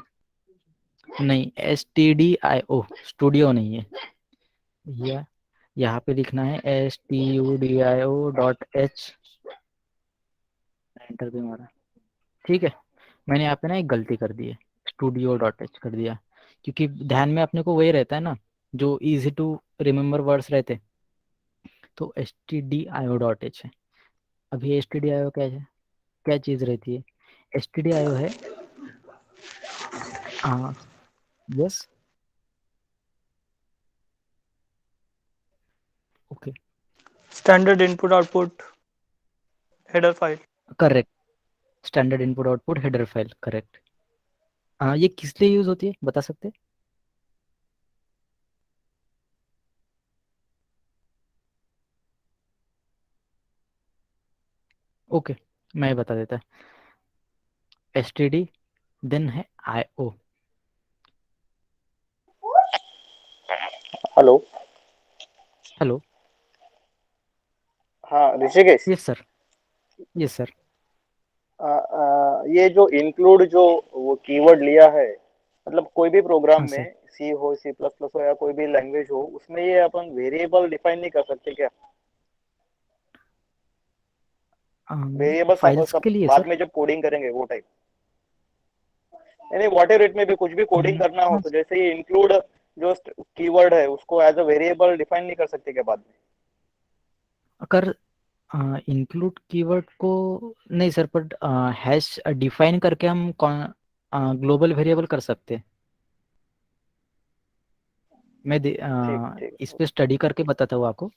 Speaker 1: नहीं STDIO स्टूडियो नहीं है, या यहाँ पे लिखना है STUDIO.H, एंटर भी मारा, ठीक है। मैंने यहाँ पे ना एक गलती कर दी है, studio.h कर दिया, क्योंकि ध्यान में अपने को वही रहता है ना जो इजी टू रिमेम्बर वर्ड्स रहते, तो STDIO.h है। अभी STDIO क्या है, क्या चीज़ रहती है, STDIO है, हाँ yes okay
Speaker 5: Standard input output header file.
Speaker 1: Correct, standard input output header file, correct. हाँ ये किस लिए यूज होती है बता सकते हैं? ओके मैं बता देता, STD देन है IO।
Speaker 3: हेलो।
Speaker 1: हेलो,
Speaker 3: हाँ Rishikesh,
Speaker 1: yes sir, yes sir.
Speaker 3: ये जो इंक्लूड जो वो कीवर्ड लिया है, मतलब कोई भी प्रोग्राम
Speaker 1: हाँ सर,
Speaker 3: में सी हो, सी प्लस प्लस हो या कोई भी लैंग्वेज हो, उसमें ये अपन वेरिएबल डिफाइन नहीं कर सकते क्या? वेरिएबल सब
Speaker 1: फाइल्स
Speaker 3: सब
Speaker 1: के लिए
Speaker 3: बाद
Speaker 1: सर।
Speaker 3: में जब कोडिंग करेंगे वो टाइप, यानी वॉट एवर इट में भी कुछ भी कोडिंग करना हो
Speaker 1: हाँ,
Speaker 3: तो जैसे ये इंक्लूड जो कीवर्ड है उसको एज अ वेरिएबल डिफाइन नहीं कर सकते क्या बाद में?
Speaker 1: अगर इंक्लूड कीवर्ड को नहीं सर, पर हैश डिफाइन करके हम ग्लोबल वेरिएबल कर सकते हैं। मैं
Speaker 3: ठीक ठीक,
Speaker 1: इस पे स्टडी करके बताता हूँ आपको।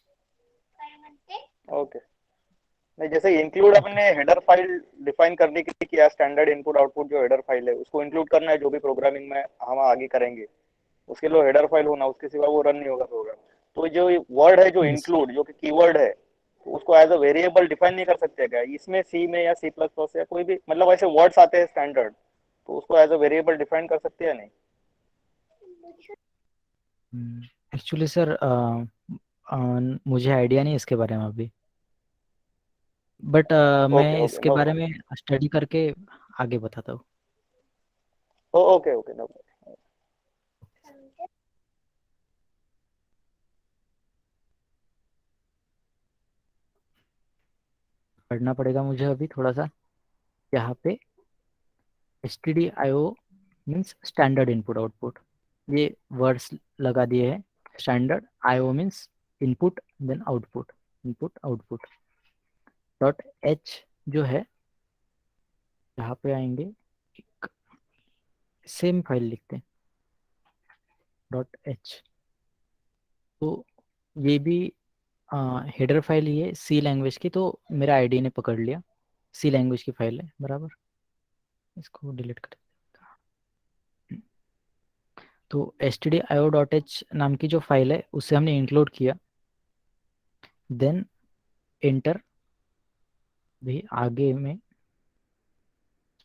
Speaker 3: ओके। नहीं, जैसे इंक्लूड
Speaker 1: ओके,
Speaker 3: अपने हेडर फाइल डिफाइन करने के लिए किया, स्टैंडर्ड इनपुट आउटपुट जो हेडर फाइल है उसको इंक्लूड करना है, जो भी प्रोग्रामिंग में हम आगे करेंगे उसके लिए हेडर फाइल होना, उसके सिवा वो रन नहीं होगा प्रोग्राम। तो जो वर्ड है जो
Speaker 1: Yes.
Speaker 3: इंक्लूड जो कि कीवर्ड है, तो उसको एज अ वेरिएबल डिफाइन नहीं कर सकते क्या इसमें? सी में या सी प्लस प्लस या कोई भी मतलब ऐसे वर्ड्स आते हैं स्टैंडर्ड, तो उसको एज अ वेरिएबल डिफाइन कर सकते हैं नहीं?
Speaker 1: एक्चुअली सर मुझे आइडिया नहीं इसके बारे में अभी, बट
Speaker 3: ओके
Speaker 1: मैं
Speaker 3: ओके,
Speaker 1: इसके
Speaker 3: नो
Speaker 1: बारे में स्टडी करके आगे बताता हूँ।
Speaker 3: Okay okay, no.
Speaker 1: पढ़ना पड़ेगा मुझे अभी थोड़ा सा। यहाँ पे STDIO means standard input output, ये वर्ड्स लगा दिए हैं। Standard IO means input then output, input output. .h जो है, यहाँ पे आएंगे, एक सेम फाइल लिखते हैं .h। तो ये भी हेडर फाइल ही है सी लैंग्वेज की, तो मेरा आईडी ने पकड़ लिया, सी लैंग्वेज की फाइल है बराबर। इसको डिलीट कर देता हूँ। तो stdio.h नाम की जो फाइल है उसे हमने इंक्लूड किया, देन एंटर भी आगे में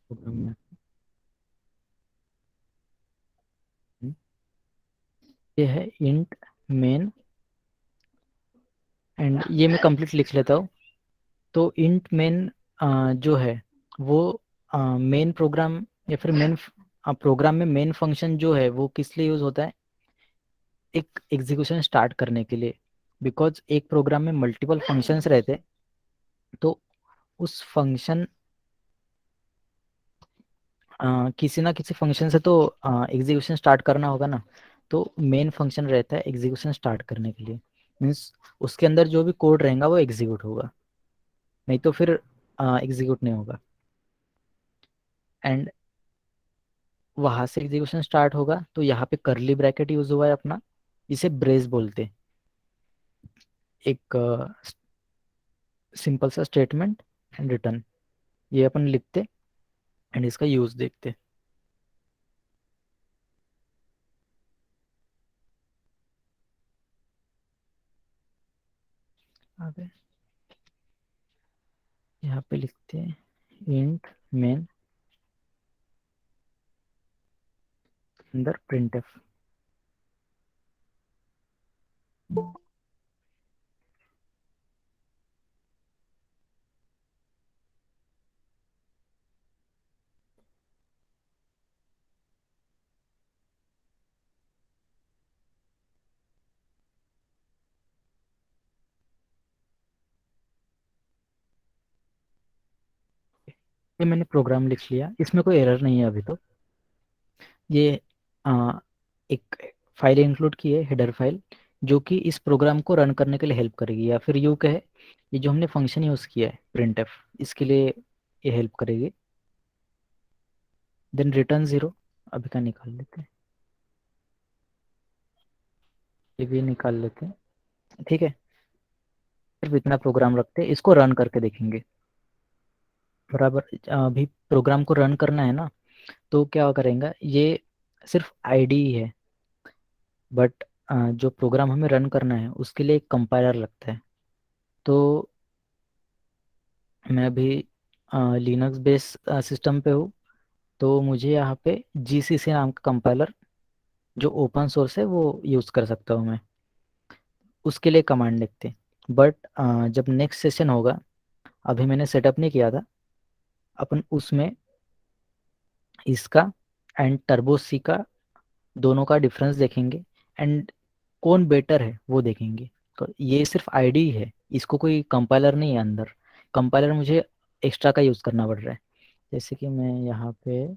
Speaker 1: प्रोग्राम में। ये है इंट मेन, एंड ये मैं कंप्लीट लिख लेता हूँ। तो इंट मेन जो है वो मेन प्रोग्राम या फिर मेन प्रोग्राम में मेन फंक्शन जो है वो किस लिए यूज होता है? एक एग्जीक्यूशन स्टार्ट करने के लिए। बिकॉज एक प्रोग्राम में मल्टीपल फंक्शंस रहते हैं, तो उस फंक्शन किसी ना किसी फंक्शन से तो एग्जीक्यूशन स्टार्ट करना होगा ना। तो मेन फंक्शन रहता है एग्जीक्यूशन स्टार्ट करने के लिए, मीन्स उसके अंदर जो भी कोड रहेगा वो एग्जीक्यूट होगा, नहीं तो फिर एग्जीक्यूट नहीं होगा। एंड वहां से एग्जीक्यूशन स्टार्ट होगा, तो यहाँ पे करली ब्रैकेट यूज हुआ है अपना, इसे ब्रेस बोलते हैं। एक सिंपल सा स्टेटमेंट एंड रिटर्न, ये अपन लिखते एंड इसका यूज देखते। आगे यहाँ पे लिखते हैं इंट मेन अंदर printf। ये मैंने प्रोग्राम लिख लिया, इसमें कोई एरर नहीं है अभी तो। ये एक फाइल इंक्लूड की है, हेडर फाइल, जो कि इस प्रोग्राम को रन करने के लिए हेल्प करेगी, या फिर यूँ कहे ये जो हमने फंक्शन यूज़ किया है printf, इसके लिए ये हेल्प करेगी। देन रिटर्न 0 अभी का निकाल लेते हैं, ये भी निकाल लेते हैं, ठीक है। सिर्फ इतना प्रोग्राम रखते हैं, इसको रन करके देखेंगे बराबर। अभी प्रोग्राम को रन करना है ना, तो क्या करेंगे, ये सिर्फ आईडी ही है, बट जो प्रोग्राम हमें रन करना है उसके लिए एक कंपाइलर लगता है। तो मैं अभी लिनक्स बेस सिस्टम पे हूँ, तो मुझे यहाँ पे GCC नाम का कंपाइलर जो ओपन सोर्स है वो यूज़ कर सकता हूँ मैं, उसके लिए कमांड लिखते हैं। बट जब नेक्स्ट सेशन होगा, अभी मैंने सेटअप नहीं किया था, अपन उसमें इसका एंड टर्बो सी का दोनों का डिफरेंस देखेंगे, एंड कौन बेटर है वो देखेंगे। तो ये सिर्फ आईडी है, इसको कोई कंपाइलर नहीं है अंदर। कंपाइलर मुझे एक्स्ट्रा का यूज़ करना पड़ रहा है, जैसे कि मैं यहाँ पे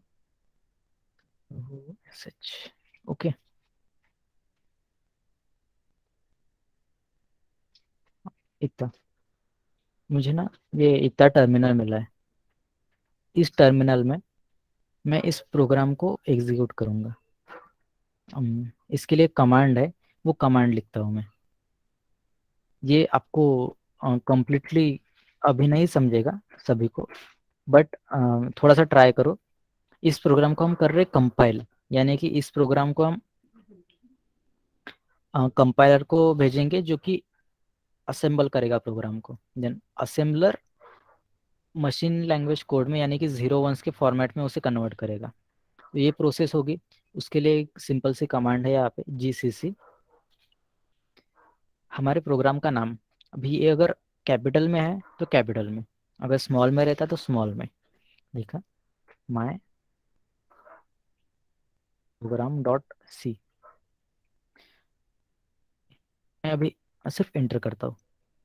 Speaker 1: सच ओके, इतना मुझे ना ये इतना टर्मिनल मिला है। इस टर्मिनल में मैं इस प्रोग्राम को एग्जीक्यूट करूँगा। इसके लिए कमांड है, वो कमांड लिखता हूँ मैं। ये आपको कंप्लीटली अभी नहीं समझेगा सभी को, बट थोड़ा सा ट्राई करो। इस प्रोग्राम को हम कर रहे कंपाइल, यानी कि इस प्रोग्राम को हम कंपाइलर को भेजेंगे जो कि असेंबल करेगा प्रोग्राम को। Then assembler machine language code में यानी कि 0 1 के फॉर्मेट में उसे कन्वर्ट करेगा। तो ये प्रोसेस होगी। उसके लिए एक सिंपल सी कमांड है यहाँ पे GCC, हमारे प्रोग्राम का नाम। अभी ये अगर कैपिटल में है तो कैपिटल में, अगर स्मॉल में रहता तो स्मॉल में। लिखा माय प्रोग्राम डॉट सी। मैं अभी सिर्फ एंटर करता हूँ,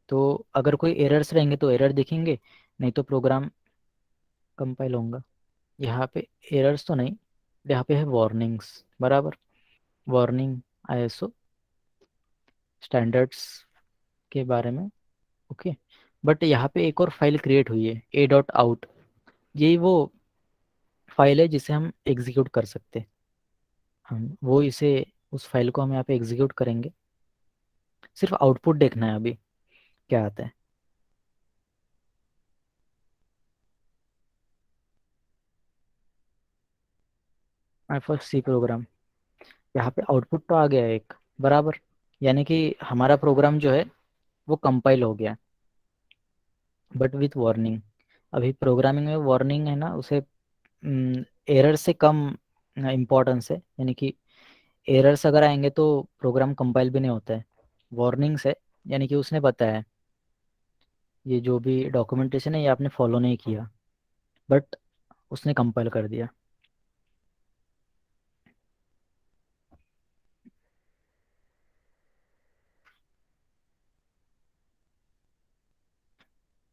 Speaker 1: तो अगर कोई एरर्स रहेंगे तो एरर दिखेंगे, नहीं तो प्रोग्राम कंपाइल होगा। यहाँ पे एरर्स तो नहीं, यहाँ पे है वार्निंग्स, बराबर। वार्निंग ISO स्टैंडर्ड्स के बारे में, ओके। बट यहाँ पे एक और फाइल क्रिएट हुई है a.out। यही वो फाइल है जिसे हम एग्जीक्यूट कर सकते हैं। हम वो इसे उस फाइल को हम यहाँ पे एग्जीक्यूट करेंगे। सिर्फ आउटपुट देखना है अभी क्या आता है। माय फर्स्ट सी प्रोग्राम, यहाँ पे आउटपुट तो आ गया है एक, बराबर। यानी कि हमारा प्रोग्राम जो है वो कंपाइल हो गया, बट विथ वार्निंग। अभी प्रोग्रामिंग में वार्निंग है ना, उसे एरर से कम इम्पोर्टेंस है। यानी कि एरर्स अगर आएंगे तो प्रोग्राम कंपाइल भी नहीं होता है। वार्निंग्स है यानी कि उसने बताया ये जो भी डॉक्यूमेंटेशन है ये आपने फॉलो नहीं किया, बट उसने कंपाइल कर दिया।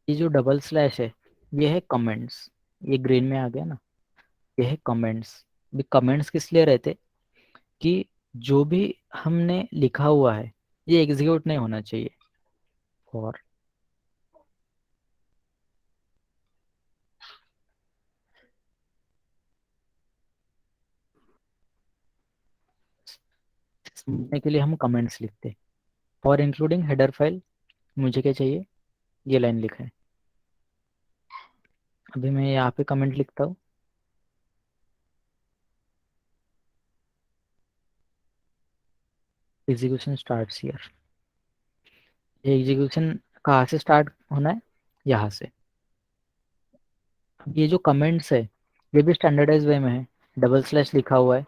Speaker 1: ये जो डबल स्लैश है ये है कमेंट्स, ये ग्रीन में आ गया ना, ये है कमेंट्स। भी कमेंट्स किस लिए रहते कि जो भी हमने लिखा हुआ है ये एग्जीक्यूट नहीं होना चाहिए। और समझने के लिए हम कमेंट्स लिखते हैं। और इंक्लूडिंग हेडर फाइल मुझे क्या चाहिए, ये लाइन लिखा है। अभी मैं यहाँ पे कमेंट लिखता हूँ, एग्जीक्यूशन स्टार्ट्स हियर। ये एग्जीक्यूशन कहाँ से स्टार्ट होना है, यहाँ से। अब ये जो कमेंट्स है ये भी स्टैंडर्डाइज वे में है, डबल स्लैश लिखा हुआ है।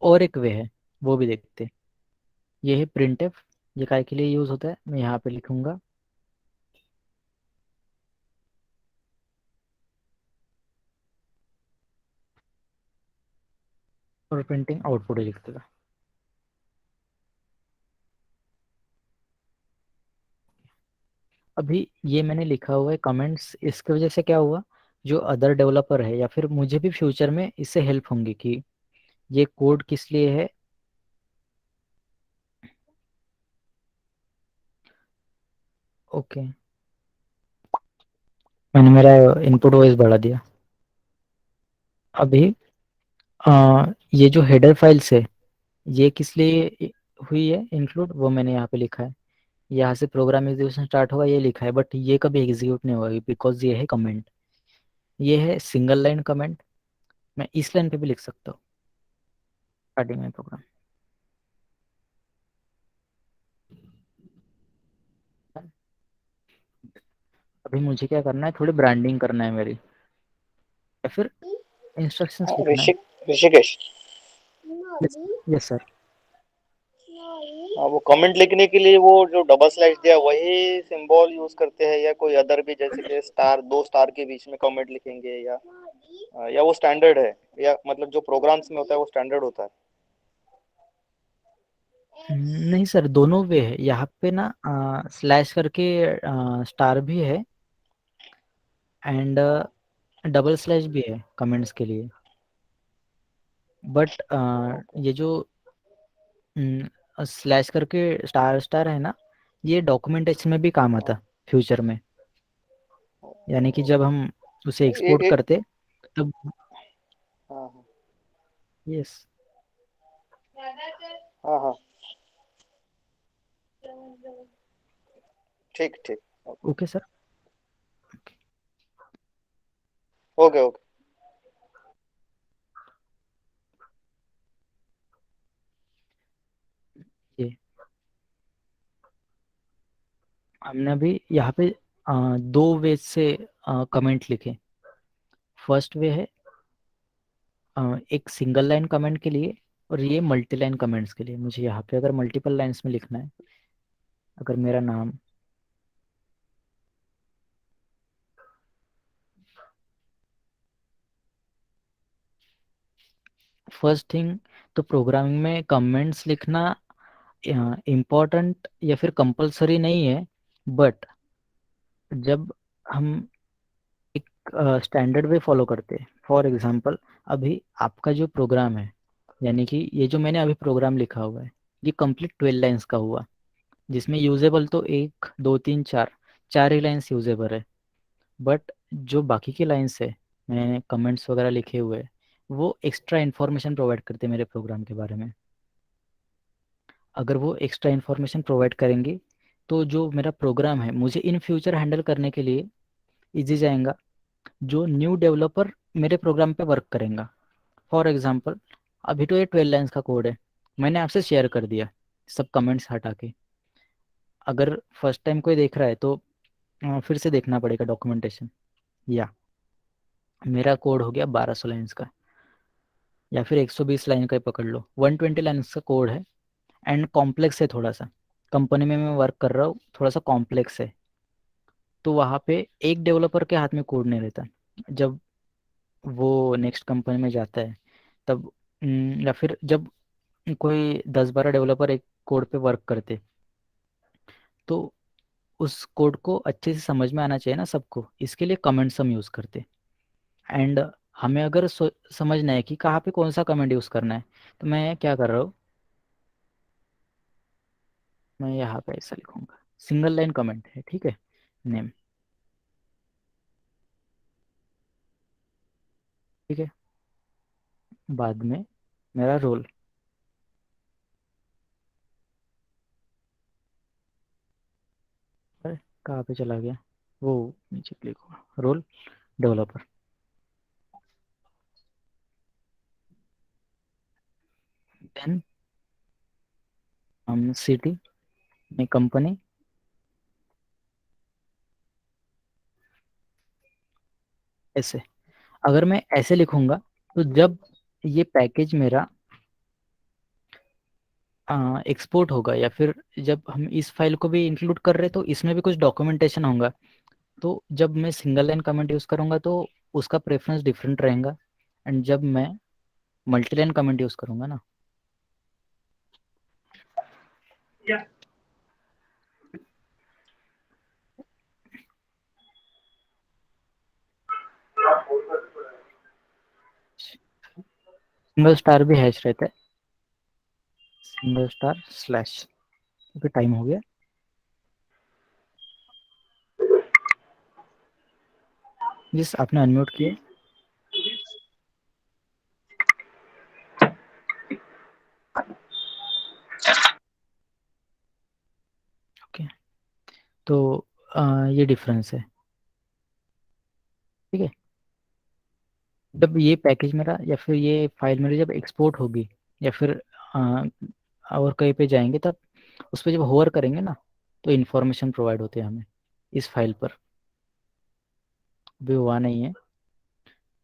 Speaker 1: और एक वे है वो भी देखते हैं। ये है प्रिंटफ, ये काय के लिए यूज होता है, मैं यहाँ पे लिखूंगा और प्रिंटिंग आउटपुट ही लिख देगा। अभी ये मैंने लिखा हुआ है कमेंट्स, इसकी वजह से क्या हुआ, जो अदर डेवलपर है या फिर मुझे भी फ्यूचर में इससे हेल्प होंगी कि ये कोड किस लिए है। ओके, मैंने मेरा इनपुट वॉइस बढ़ा दिया। अभी ये जो हेडर फाइल्स है ये किस लिए हुई है इंक्लूड, वो मैंने यहाँ पे लिखा है। यहाँ से प्रोग्राम एग्जीक्यूशन स्टार्ट होगा ये लिखा है, बट ये कभी एग्जीक्यूट नहीं होगा बिकॉज ये है कमेंट। ये है सिंगल लाइन कमेंट, मैं इस लाइन पे भी लिख सकता हूँ स्टार्टिंग में प्रोग्राम। अभी मुझे क्या करना है, थोड़ी ब्रांडिंग करना है मेरी, या फिर इंस्ट्रक्शंस लिखना है।
Speaker 3: Rishikesh,
Speaker 1: yes, yes sir.
Speaker 3: वो कमेंट लिखने के लिए वो जो डबल स्लैश दिया वही सिंबल यूज करते हैं या कोई अदर भी, जैसे कि स्टार, दो स्टार के बीच में कमेंट लिखेंगे, या वो स्टैंडर्ड है, या मतलब जो प्रोग्राम्स में होता है वो स्टैंडर्ड होता है?
Speaker 1: नहीं सर, दोनों वे है। यहाँ पे ना स्लैश करके स्टार भी है, एंड डबल स्लैश भी है कमेंट्स के लिए। But
Speaker 3: okay.
Speaker 1: ये जो स्लैश करके स्टार स्टार है ना, ये डॉक्यूमेंटेशन में भी काम आता फ्यूचर में। यानी कि जब हम उसे एक्सपोर्ट
Speaker 3: एक
Speaker 1: करते तब।
Speaker 3: हाँ
Speaker 1: यस।
Speaker 3: हाँ हाँ, ठीक ठीक।
Speaker 1: Okay sir.
Speaker 3: Okay okay.
Speaker 1: ये हमने अभी यहाँ पे दो वे से कमेंट लिखे। फर्स्ट वे है एक सिंगल लाइन कमेंट के लिए, और ये मल्टी लाइन कमेंट्स के लिए। मुझे यहाँ पे अगर मल्टीपल लाइंस में लिखना है, अगर मेरा नाम फर्स्ट थिंग, तो प्रोग्रामिंग में कमेंट्स लिखना इम्पोर्टेंट या फिर कंपलसरी नहीं है, बट जब हम एक स्टैंडर्ड वे फॉलो करते हैं, फॉर एग्जांपल अभी आपका जो प्रोग्राम है, यानी कि ये जो मैंने अभी प्रोग्राम लिखा हुआ है, ये कंप्लीट 12 लाइंस का हुआ, जिसमें यूजेबल तो एक दो तीन चार, चार ही लाइंस यूजेबल है। बट जो बाकी की लाइंस है, मैंने कमेंट्स वगैरह लिखे हुए हैं, वो एक्स्ट्रा इन्फॉर्मेशन प्रोवाइड करते हैं मेरे प्रोग्राम के बारे में। अगर वो एक्स्ट्रा इन्फॉर्मेशन प्रोवाइड करेंगे तो जो मेरा प्रोग्राम है, मुझे इन फ्यूचर हैंडल करने के लिए इजी जाएगा। जो न्यू डेवलपर मेरे प्रोग्राम पे वर्क करेगा, फॉर एग्जांपल अभी तो ये 12 लाइंस का कोड है, मैंने आपसे शेयर कर दिया सब कमेंट्स हटा के। अगर फर्स्ट टाइम कोई देख रहा है तो फिर से देखना पड़ेगा डॉक्यूमेंटेशन। या मेरा कोड हो गया 1200 लाइंस का, या फिर 120 लाइन का ही पकड़ लो, 120 लाइन्स का कोड है, एंड कॉम्प्लेक्स है थोड़ा सा। कंपनी में मैं वर्क कर रहा हूँ, थोड़ा सा कॉम्प्लेक्स है, तो वहाँ पे एक डेवलपर के हाथ में कोड नहीं रहता। जब वो नेक्स्ट कंपनी में जाता है तब या फिर जब कोई 10-12 डेवलपर एक कोड पे वर्क करते, तो उस कोड को अच्छे से समझ में आना चाहिए ना सबको, इसके लिए कमेंट्स हम यूज़ करते। एंड हमें अगर समझना है कि कहाँ पे कौन सा कमेंट यूज़ करना है, तो मैं क्या कर रहा हूँ, मैं यहाँ पे ऐसा लिखूंगा, सिंगल लाइन कमेंट है, ठीक है, नेम, ठीक है, बाद में मेरा रोल, अरे कहाँ पे चला गया, वो नीचे क्लिक हुआ, रोल डेवलपर, देन हम सिटी में कंपनी, ऐसे। अगर मैं ऐसे लिखूंगा तो जब ये पैकेज मेरा एक्सपोर्ट होगा, या फिर जब हम इस फाइल को भी इंक्लूड कर रहे हैं तो इसमें भी कुछ डॉक्यूमेंटेशन होगा, तो जब मैं सिंगल लाइन कमेंट यूज़ करूंगा तो उसका प्रेफरेंस डिफरेंट रहेगा। एंड जब मैं मल्टी लाइन कमेंट यूज़ करूंगा ना, सिंगल स्टार भी हैश रहता है, सिंगल स्टार स्लैश। अभी टाइम हो गया, जिस आपने अनम्यूट किया। ओके, तो ये डिफरेंस है, ठीक है। जब ये पैकेज मेरा या फिर ये फाइल मेरी जब एक्सपोर्ट होगी, या फिर अ, और कहीं पे जाएंगे, तब उस पर जब होवर करेंगे ना, तो इन्फॉर्मेशन प्रोवाइड होते हैं हमें इस फाइल पर। अभी हुआ नहीं है,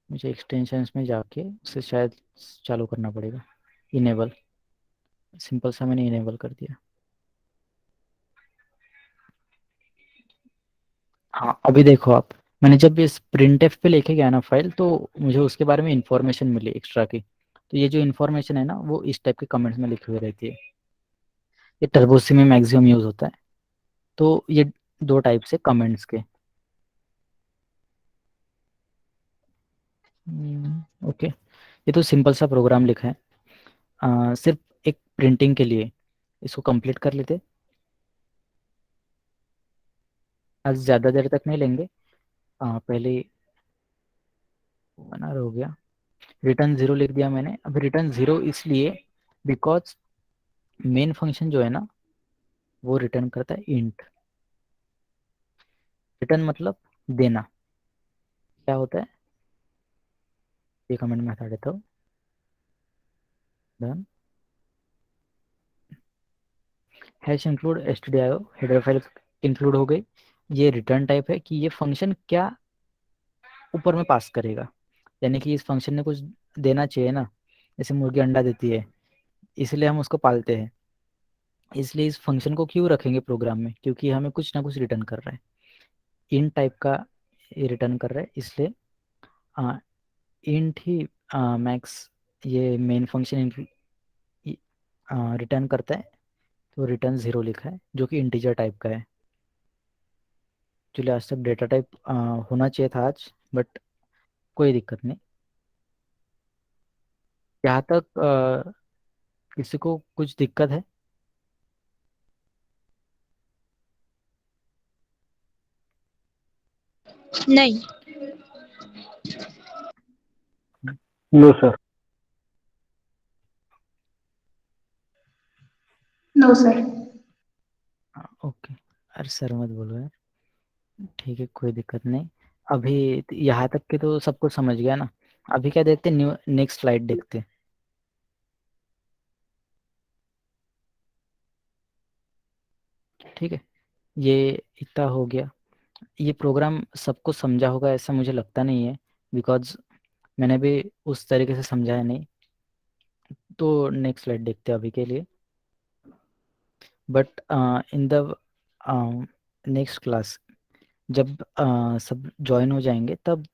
Speaker 1: मुझे एक्सटेंशंस में जाके उसे शायद चालू करना पड़ेगा, इनेबल, सिंपल सा मैंने इनेबल कर दिया। हाँ अभी देखो आप, मैंने जब इस printf पे लेके गया ना फाइल, तो मुझे उसके बारे में इंफॉर्मेशन मिली एक्स्ट्रा की। तो ये जो इन्फॉर्मेशन है ना, वो इस टाइप के कमेंट्स में लिखी हुई रहती है। ये टर्बोसी में मैक्सिमम यूज होता है। तो ये दो टाइप से कमेंट्स के। ओके, ये तो सिंपल सा प्रोग्राम लिखा है, सिर्फ एक प्रिंटिंग के लिए। इसको कंप्लीट कर लेते, आज ज़्यादा देर तक नहीं लेंगे। पहले 1 आवर हो गया। रिटर्न 0 लिख दिया मैंने। अभी रिटर्न 0 इसलिए बिकॉज मेन फंक्शन जो है ना, वो रिटर्न करता है इंट। रिटर्न मतलब देना। क्या होता है, ये कमेंट में हटा देता हूँ, done. Hash include stdio header file include हो गई। ये रिटर्न टाइप है कि ये फंक्शन क्या ऊपर में पास करेगा, यानी कि इस फंक्शन ने कुछ देना चाहिए ना, जैसे मुर्गी अंडा देती है इसलिए हम उसको पालते हैं, इसलिए इस फंक्शन को क्यों रखेंगे प्रोग्राम में, क्योंकि हमें कुछ ना कुछ रिटर्न कर रहा है, इन टाइप का ये रिटर्न कर रहा है, इसलिए इंट ही मैक्स ये मेन फंक्शन रिटर्न करता है, तो रिटर्न 0 लिखा है जो कि इंटीजर टाइप का है। चलिए आज तक डेटा टाइप होना चाहिए था आज, बट कोई दिक्कत नहीं। यहाँ तक किसी को कुछ दिक्कत है?
Speaker 6: नहीं।
Speaker 5: No, sir.
Speaker 6: No sir.
Speaker 1: Okay, अरे सर मत बोलो यार, ठीक है कोई दिक्कत नहीं। अभी यहाँ तक के तो सब कुछ समझ गया ना, अभी क्या देखते हैं, न्यू नेक्स्ट स्लाइड देखते हैं। ठीक है, ये इतना हो गया। ये प्रोग्राम सबको समझा होगा ऐसा मुझे लगता नहीं है, बिकॉज मैंने भी उस तरीके से समझाया नहीं। तो नेक्स्ट स्लाइड देखते हैं अभी के लिए। But in the next class जब सब ज्वाइन हो जाएंगे तब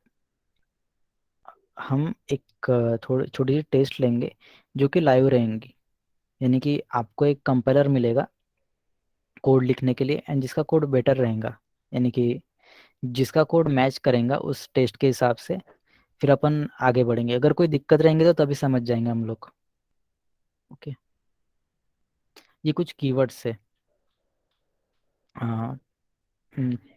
Speaker 1: हम एक थोड़ी छोटी सी टेस्ट लेंगे जो कि लाइव रहेंगी, यानी कि आपको एक कंपाइलर मिलेगा कोड लिखने के लिए, एंड जिसका कोड बेटर रहेगा, यानी कि जिसका कोड मैच करेगा उस टेस्ट के हिसाब से फिर अपन आगे बढ़ेंगे। अगर कोई दिक्कत रहेंगे तो तभी समझ जाएंगे हम लोग। ओके, ये कुछ कीवर्ड्स है। हाँ,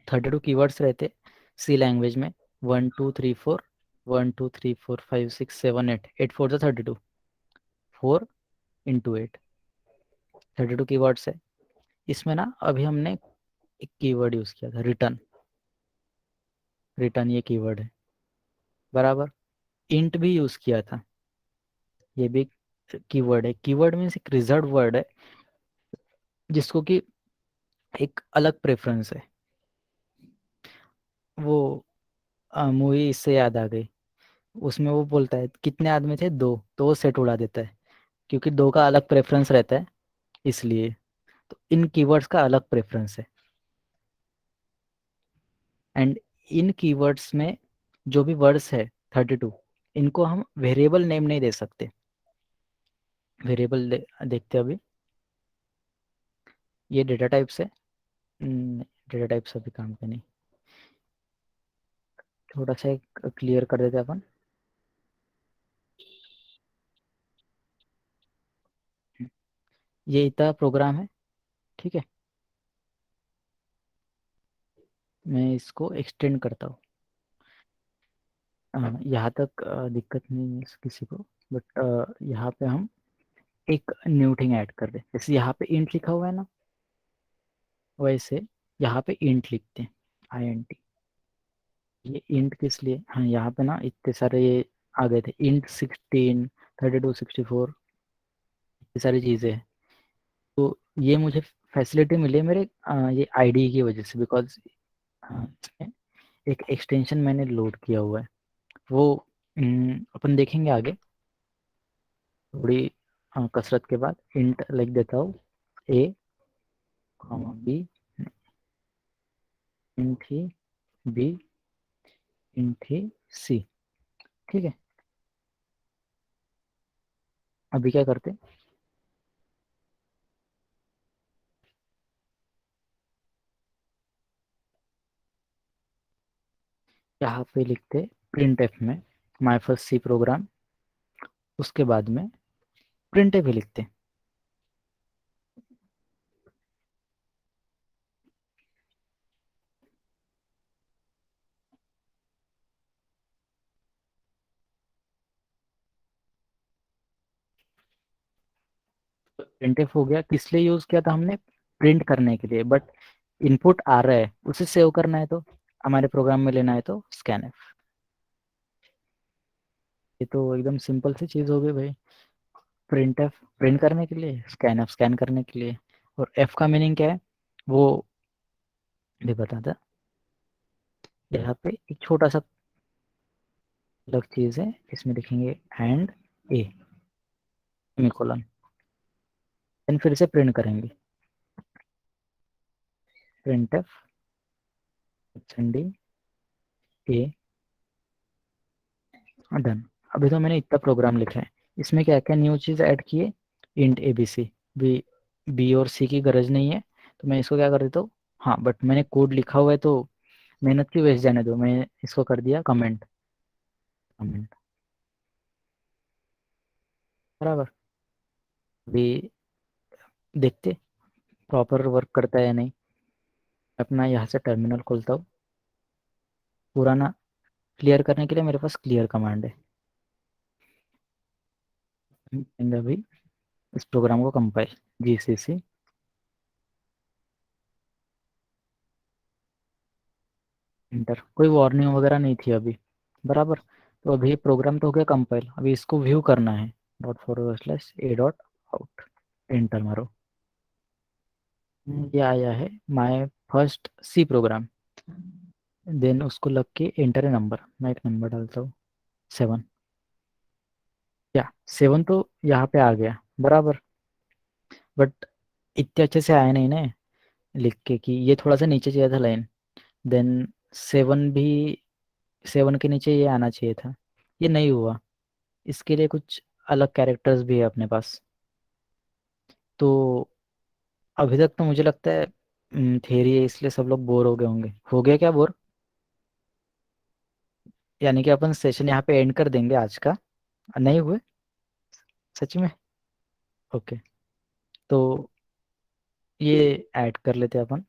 Speaker 1: 32 कीवर्ड्स रहते सी लैंग्वेज में। 1 2 3 4, 1 2 3 4 5 6 7 8, 8 4 32, 4 × 8, 32 कीवर्ड्स है। इसमें ना अभी हमने एक कीवर्ड यूज़ किया था, रिटर्न। रिटर्न ये कीवर्ड है बराबर। इंट भी यूज़ किया था, ये भी कीवर्ड है। कीवर्ड मीन्स एक रिजर्व वर्ड है जिसको कि एक अलग प्रेफरेंस है। वो मूवी इससे याद आ गई, उसमें वो बोलता है कितने आदमी थे, 2, तो वो सेट उड़ा देता है क्योंकि 2 का अलग प्रेफरेंस रहता है इसलिए। तो इन कीवर्ड्स का अलग प्रेफरेंस है, एंड इन कीवर्ड्स में जो भी वर्ड्स है 32, इनको हम वेरिएबल नेम नहीं दे सकते। वेरिएबल देखते हैं अभी। ये डेटा टाइप्स है, डेटा टाइप्स अभी काम पे नहीं, थोड़ा सा क्लियर कर देते हैं अपन। ये इतना प्रोग्राम है, ठीक है। मैं इसको एक्सटेंड करता हूँ। यहाँ तक दिक्कत नहीं है किसी को, बट यहाँ पे हम एक न्यू थिंग ऐड कर दें। जैसे यहाँ पे इंट लिखा हुआ है ना, वैसे यहाँ पे इंट लिखते हैं, INT। ये इंट किस लिए, हाँ यहाँ पे ना इतने सारे ये आ गए थे, इंट 16, 32, 64, ये सारी चीज़ें हैं। तो ये मुझे फैसिलिटी मिली है मेरे ये आईडी की वजह से, बिकॉज एक एक्सटेंशन मैंने लोड किया हुआ है, वो अपन देखेंगे आगे थोड़ी कसरत के बाद। इंट लिख देता हूँ A, B, int he B, int he C। ठीक है, अभी क्या करते हैं, यहाँ पे लिखते printf में माय फर्स्ट सी प्रोग्राम, उसके बाद में printf ही लिखते हैं। printf हो गया, किस लिए यूज किया था हमने, प्रिंट करने के लिए, बट इनपुट आ रहा है उसे सेव करना है तो हमारे प्रोग्राम में लेना है तो scanf। ये तो एकदम सिंपल सी चीज हो गई भाई। printf प्रिंट करने के लिए, scanf स्कैन करने के लिए। और f का मीनिंग क्या है, वो भी बता था। यहाँ पे एक छोटा सा अलग चीज है, इसमें लिखेंगे एंड ए सेमीकोलन, देन फिर से प्रिंट करेंगे print F D A done. अभी तो मैंने इतना प्रोग्राम लिखा है, इसमें क्या क्या न्यू चीज़ ऐड की है, int A B C, B B और सी की गरज नहीं है, तो मैं इसको क्या कर देता हूँ, हाँ बट मैंने कोड लिखा हुआ है तो मेहनत की वेस्ट जाने दो, मैं इसको कर दिया कमेंट कमेंट, बराबर। अभी देखते प्रॉपर वर्क करता है या नहीं। अपना यहाँ से टर्मिनल खोलता हूँ, पुराना क्लियर करने के लिए मेरे पास क्लियर कमांड है। अभी इस प्रोग्राम को कंपाइल जीसीसी इंटर, कोई वार्निंग वगैरह नहीं थी अभी, बराबर। तो अभी प्रोग्राम तो हो गया कंपाइल, अभी इसको व्यू करना है, dot forward slash A dot out, enter मारो। ये आया है my first C program, then उसको लग के एंटर ए नंबर, मैं एक नंबर डालता हूँ 7, या 7 तो यहाँ पे आ गया, बराबर। बट इतने अच्छे से आया नहीं ना लिख के, कि ये थोड़ा सा नीचे चाहिए था लाइन, देन 7 भी, 7 के नीचे ये आना चाहिए था, ये नहीं हुआ। इसके लिए कुछ अलग कैरेक्टर्स भी है अपने पास। तो अभी तक तो मुझे लगता है थेरी है, इसलिए सब लोग बोर हो गए होंगे, हो गया क्या बोर? यानी कि अपन सेशन यहाँ पे एंड कर देंगे आज का, नहीं हुए सच में? ओके, तो ये ऐड कर लेते हैं अपन।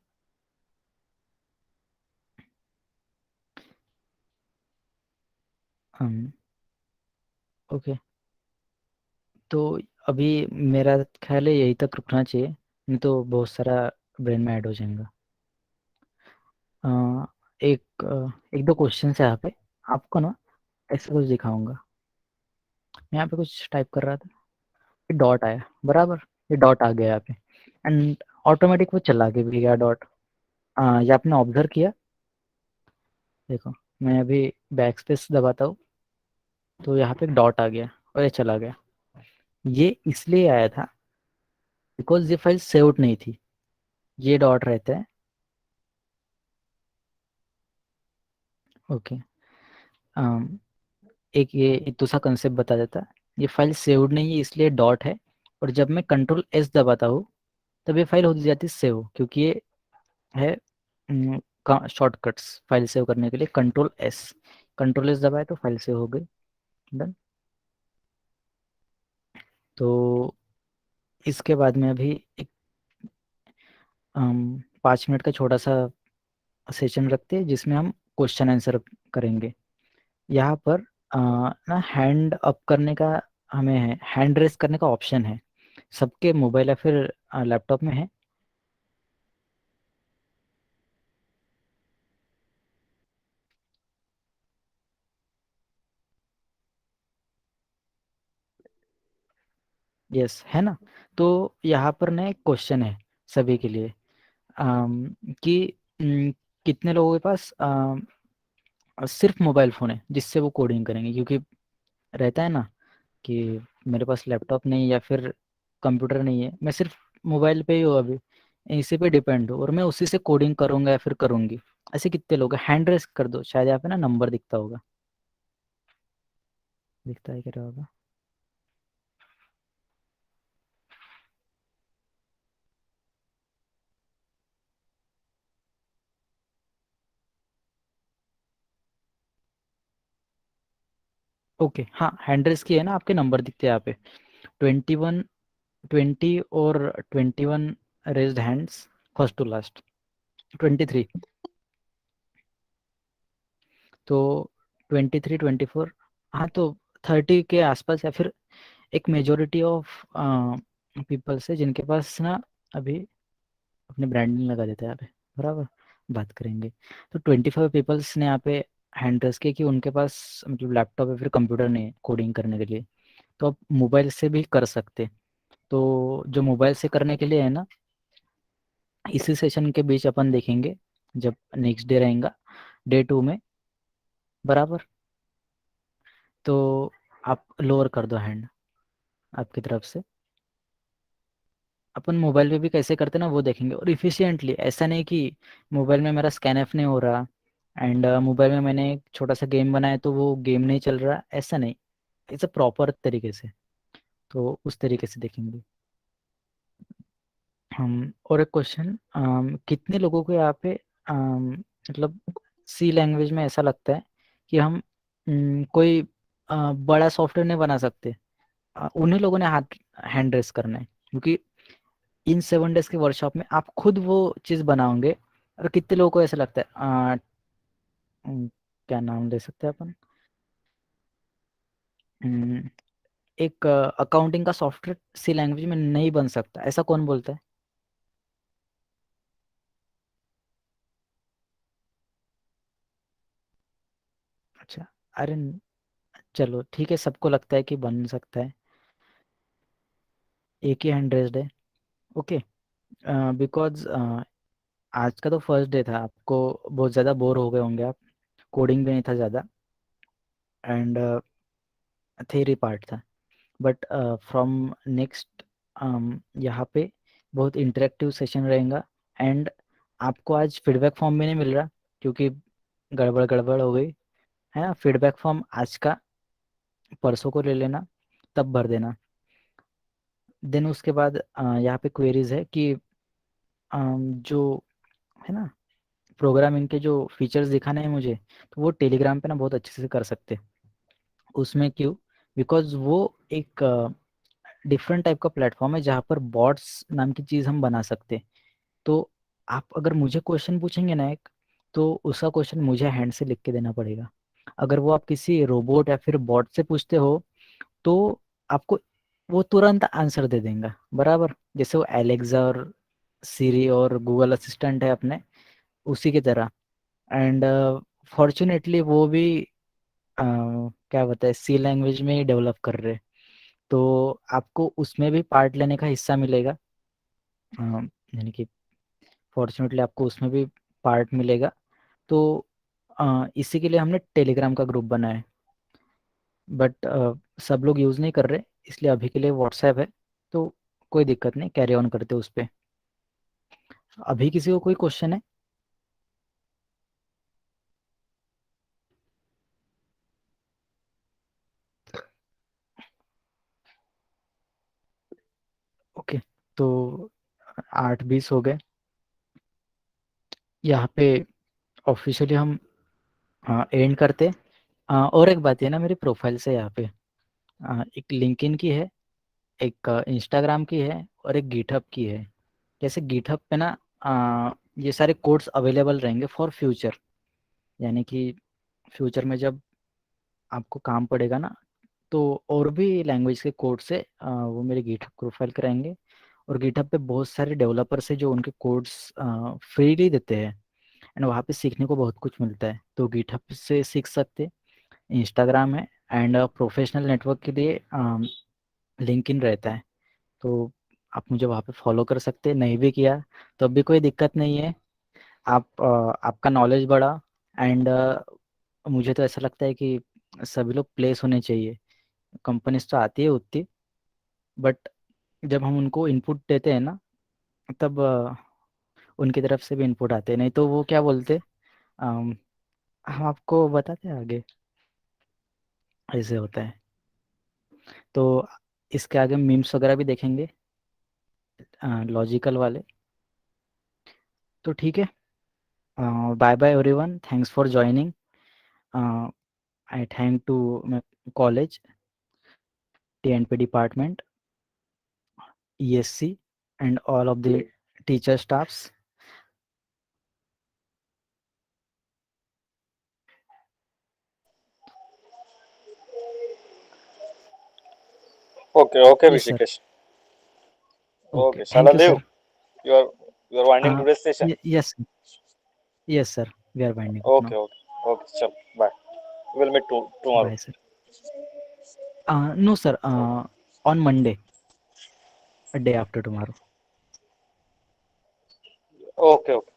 Speaker 1: ओके, तो अभी मेरा ख्याल है यही तक रुकना चाहिए, नहीं तो बहुत सारा ब्रेन में ऐड हो जाएगा। अ, एक दो क्वेश्चन है यहाँ पे, आपको ना ऐसा कुछ दिखाऊंगा। मैं यहाँ पे कुछ टाइप कर रहा था, ये डॉट आया, बराबर, ये डॉट आ गया यहाँ पे, एंड ऑटोमेटिक वो चला के भी गया डॉट। ये आपने ऑब्जर्व किया? देखो, मैं अभी बैक स्पेस दबाता हूँ तो यहाँ पे एक डॉट आ गया और ये चला गया। ये इसलिए आया था बिकॉज ये फाइल सेव्ड नहीं थी, ये डॉट रहता है। ओके, एक ये एक दूसरा कंसेप्ट बता देता है, ये फाइल सेव्ड नहीं है इसलिए डॉट है, और जब मैं कंट्रोल एस दबाता हूँ तब ये फाइल हो जाती है सेव, क्योंकि ये है शॉर्टकट्स फाइल सेव करने के लिए, कंट्रोल एस दबाए तो फाइल सेव हो गई, डन। तो इसके बाद में अभी एक 5 मिनट का छोटा सा सेशन रखते हैं जिसमें हम क्वेश्चन आंसर करेंगे। यहाँ पर ना हैंड अप करने का, हमें है हैंड रेस करने का ऑप्शन है, सबके मोबाइल या फिर लैपटॉप में है। यस है ना? तो यहाँ पर ना एक क्वेश्चन है सभी के लिए, कि कितने लोगों के पास सिर्फ मोबाइल फ़ोन है जिससे वो कोडिंग करेंगे, क्योंकि रहता है ना कि मेरे पास लैपटॉप नहीं या फिर कंप्यूटर नहीं है, मैं सिर्फ मोबाइल पे ही हूँ अभी, इसी पे डिपेंड हूँ और मैं उसी से कोडिंग करूँगा या फिर करूँगी। ऐसे कितने लोग हैं? हैंड रेस कर दो, शायद यहाँ पे ना नंबर दिखता होगा, दिखता है क्या होगा? ओके, हाँ हैंड रेस की है ना, आपके नंबर दिखते हैं यहाँ पे 21, 20 और 21 raised hands, first to last 23। तो 23, 24, हाँ तो 30 के आसपास, या फिर एक मेजोरिटी ऑफ पीपल्स है जिनके पास ना अभी, अपने ब्रांडिंग लगा देते हैं यहाँ पे, बराबर, बात करेंगे। तो 25 पीपल्स ने यहाँ पे हैंड रेस किया कि उनके पास मतलब लैपटॉप या फिर कंप्यूटर नहीं है कोडिंग करने के लिए, तो आप मोबाइल से भी कर सकते। तो जो मोबाइल से करने के लिए है ना, इसी सेशन के बीच अपन देखेंगे जब नेक्स्ट डे रहेगा डे 2 में, बराबर। तो आप लोअर कर दो हैंड आपकी तरफ से। अपन मोबाइल पे भी कैसे करते ना वो देखेंगे, और इफिशिएंटली, ऐसा नहीं कि मोबाइल में मेरा स्कैन एफ नहीं हो रहा एंड मोबाइल में मैंने एक छोटा सा गेम बनाया तो वो गेम नहीं चल रहा, ऐसा नहीं। इट्स अ प्रॉपर तरीके से, तो उस तरीके से देखेंगे हम। और एक क्वेश्चन, कितने लोगों को यहाँ पे मतलब सी लैंग्वेज में ऐसा लगता है कि हम कोई बड़ा सॉफ्टवेयर नहीं बना सकते? उन्हीं लोगों ने हाथ हैंड रेस करना है, क्योंकि इन 7 डेज के वर्कशॉप में आप खुद वो चीज़ बनाओगे। और कितने लोगों को ऐसा लगता है क्या नाम दे सकते हैं अपन, अम, एक अकाउंटिंग का सॉफ्टवेयर सी लैंग्वेज में नहीं बन सकता, ऐसा कौन बोलता है? अच्छा, अरे चलो ठीक है, सबको लगता है कि बन सकता है, एक ही हैंड रेस्ड है। ओके, बिकॉज आज का तो फर्स्ट डे था, आपको बहुत ज़्यादा बोर हो गए होंगे आप, कोडिंग भी नहीं था ज़्यादा एंड थ्योरी पार्ट था। बट फ्रॉम नेक्स्ट यहाँ पे बहुत इंटरेक्टिव सेशन रहेगा एंड आपको आज फीडबैक फॉर्म भी नहीं मिल रहा, क्योंकि गड़बड़ गड़बड़ हो गई है ना। फीडबैक फॉर्म आज का परसों को ले लेना, तब भर देना। देन उसके बाद यहाँ पे क्वेरीज है कि जो है ना, प्रोग्रामिंग के जो फीचर्स दिखाने हैं मुझे, तो वो टेलीग्राम पे ना बहुत अच्छे से कर सकते। उसमें क्यों? बिकॉज वो एक डिफरेंट टाइप का प्लेटफॉर्म है जहाँ पर बॉट्स नाम की चीज़ हम बना सकते। तो आप अगर मुझे क्वेश्चन पूछेंगे ना एक, तो उसका क्वेश्चन मुझे हैंड से लिख के देना पड़ेगा। अगर वो आप किसी रोबोट या फिर बॉट से पूछते हो तो आपको वो तुरंत आंसर दे देगा, बराबर। जैसे वो एलेक्सा और सीरी और गूगल असिस्टेंट है अपने, उसी की तरह। एंड फॉर्चुनेटली वो भी क्या बताए, सी लैंग्वेज में ही डेवलप कर रहे हैं। तो आपको उसमें भी पार्ट लेने का हिस्सा मिलेगा, यानी कि फॉर्चुनेटली आपको उसमें भी पार्ट मिलेगा। तो इसी के लिए हमने टेलीग्राम का ग्रुप बनाया है, बट सब लोग यूज़ नहीं कर रहे, इसलिए अभी के लिए व्हाट्सएप है। तो कोई दिक्कत नहीं, कैरी ऑन करते उस पर। अभी किसी को कोई क्वेश्चन है? ओके, तो 8:20 हो गए यहाँ पे, ऑफिशियली हम एंड करते। और एक बात है ना, मेरी प्रोफाइल से यहाँ पे एक लिंक्डइन की है, एक इंस्टाग्राम की है और एक गिटहब की है। जैसे गिटहब पे ना ये सारे कोड्स अवेलेबल रहेंगे फॉर फ्यूचर, यानी कि फ्यूचर में जब आपको काम पड़ेगा ना, तो और भी लैंग्वेज के कोड से वो मेरे गिटहब प्रोफाइल कराएंगे। और गिटहब पे बहुत सारे डेवलपर्स है जो उनके कोड्स फ्रीली देते हैं एंड वहाँ पे सीखने को बहुत कुछ मिलता है, तो गिटहब से सीख सकते। इंस्टाग्राम है एंड प्रोफेशनल नेटवर्क के लिए लिंक्डइन रहता है, तो आप मुझे वहाँ पे फॉलो कर सकते हैं। नहीं भी किया तो भी कोई दिक्कत नहीं है। आप आपका नॉलेज बढ़ा एंड मुझे तो ऐसा लगता है कि सभी लोग प्लेस होने चाहिए। कंपनीज तो आती है उतनी, बट जब हम उनको इनपुट देते हैं ना, तब उनकी तरफ से भी इनपुट आते हैं, नहीं तो वो क्या बोलते, अम, हम आपको बताते हैं आगे, ऐसे होता है। तो इसके आगे मीम्स वगैरह भी देखेंगे, लॉजिकल वाले। तो ठीक है, bye bye everyone, thanks for joining. I thank to my college, TNP department, ESC, and all of the teacher staffs.
Speaker 3: Okay, okay,
Speaker 1: Yes, sir.
Speaker 3: Rishikesh.
Speaker 1: Okay.
Speaker 3: Okay,
Speaker 1: Thank you, sir.
Speaker 3: Shalandev, you are winding
Speaker 1: Uh,
Speaker 3: today's session.
Speaker 1: yes, yes, sir. We are winding up
Speaker 3: Okay,
Speaker 1: now.
Speaker 3: okay, okay. Chal, bye. We'll meet tomorrow.
Speaker 1: Bye, sir. No, sir. On Monday, a day after tomorrow.
Speaker 3: Okay, okay.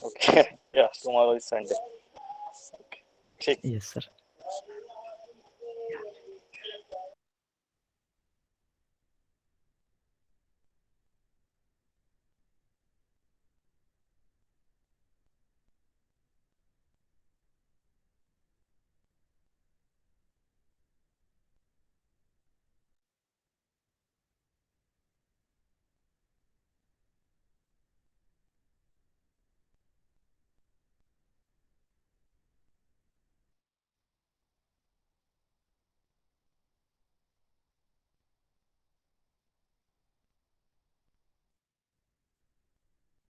Speaker 3: Okay. Yeah, tomorrow is Sunday. Okay. ठीक.
Speaker 1: Yes, sir.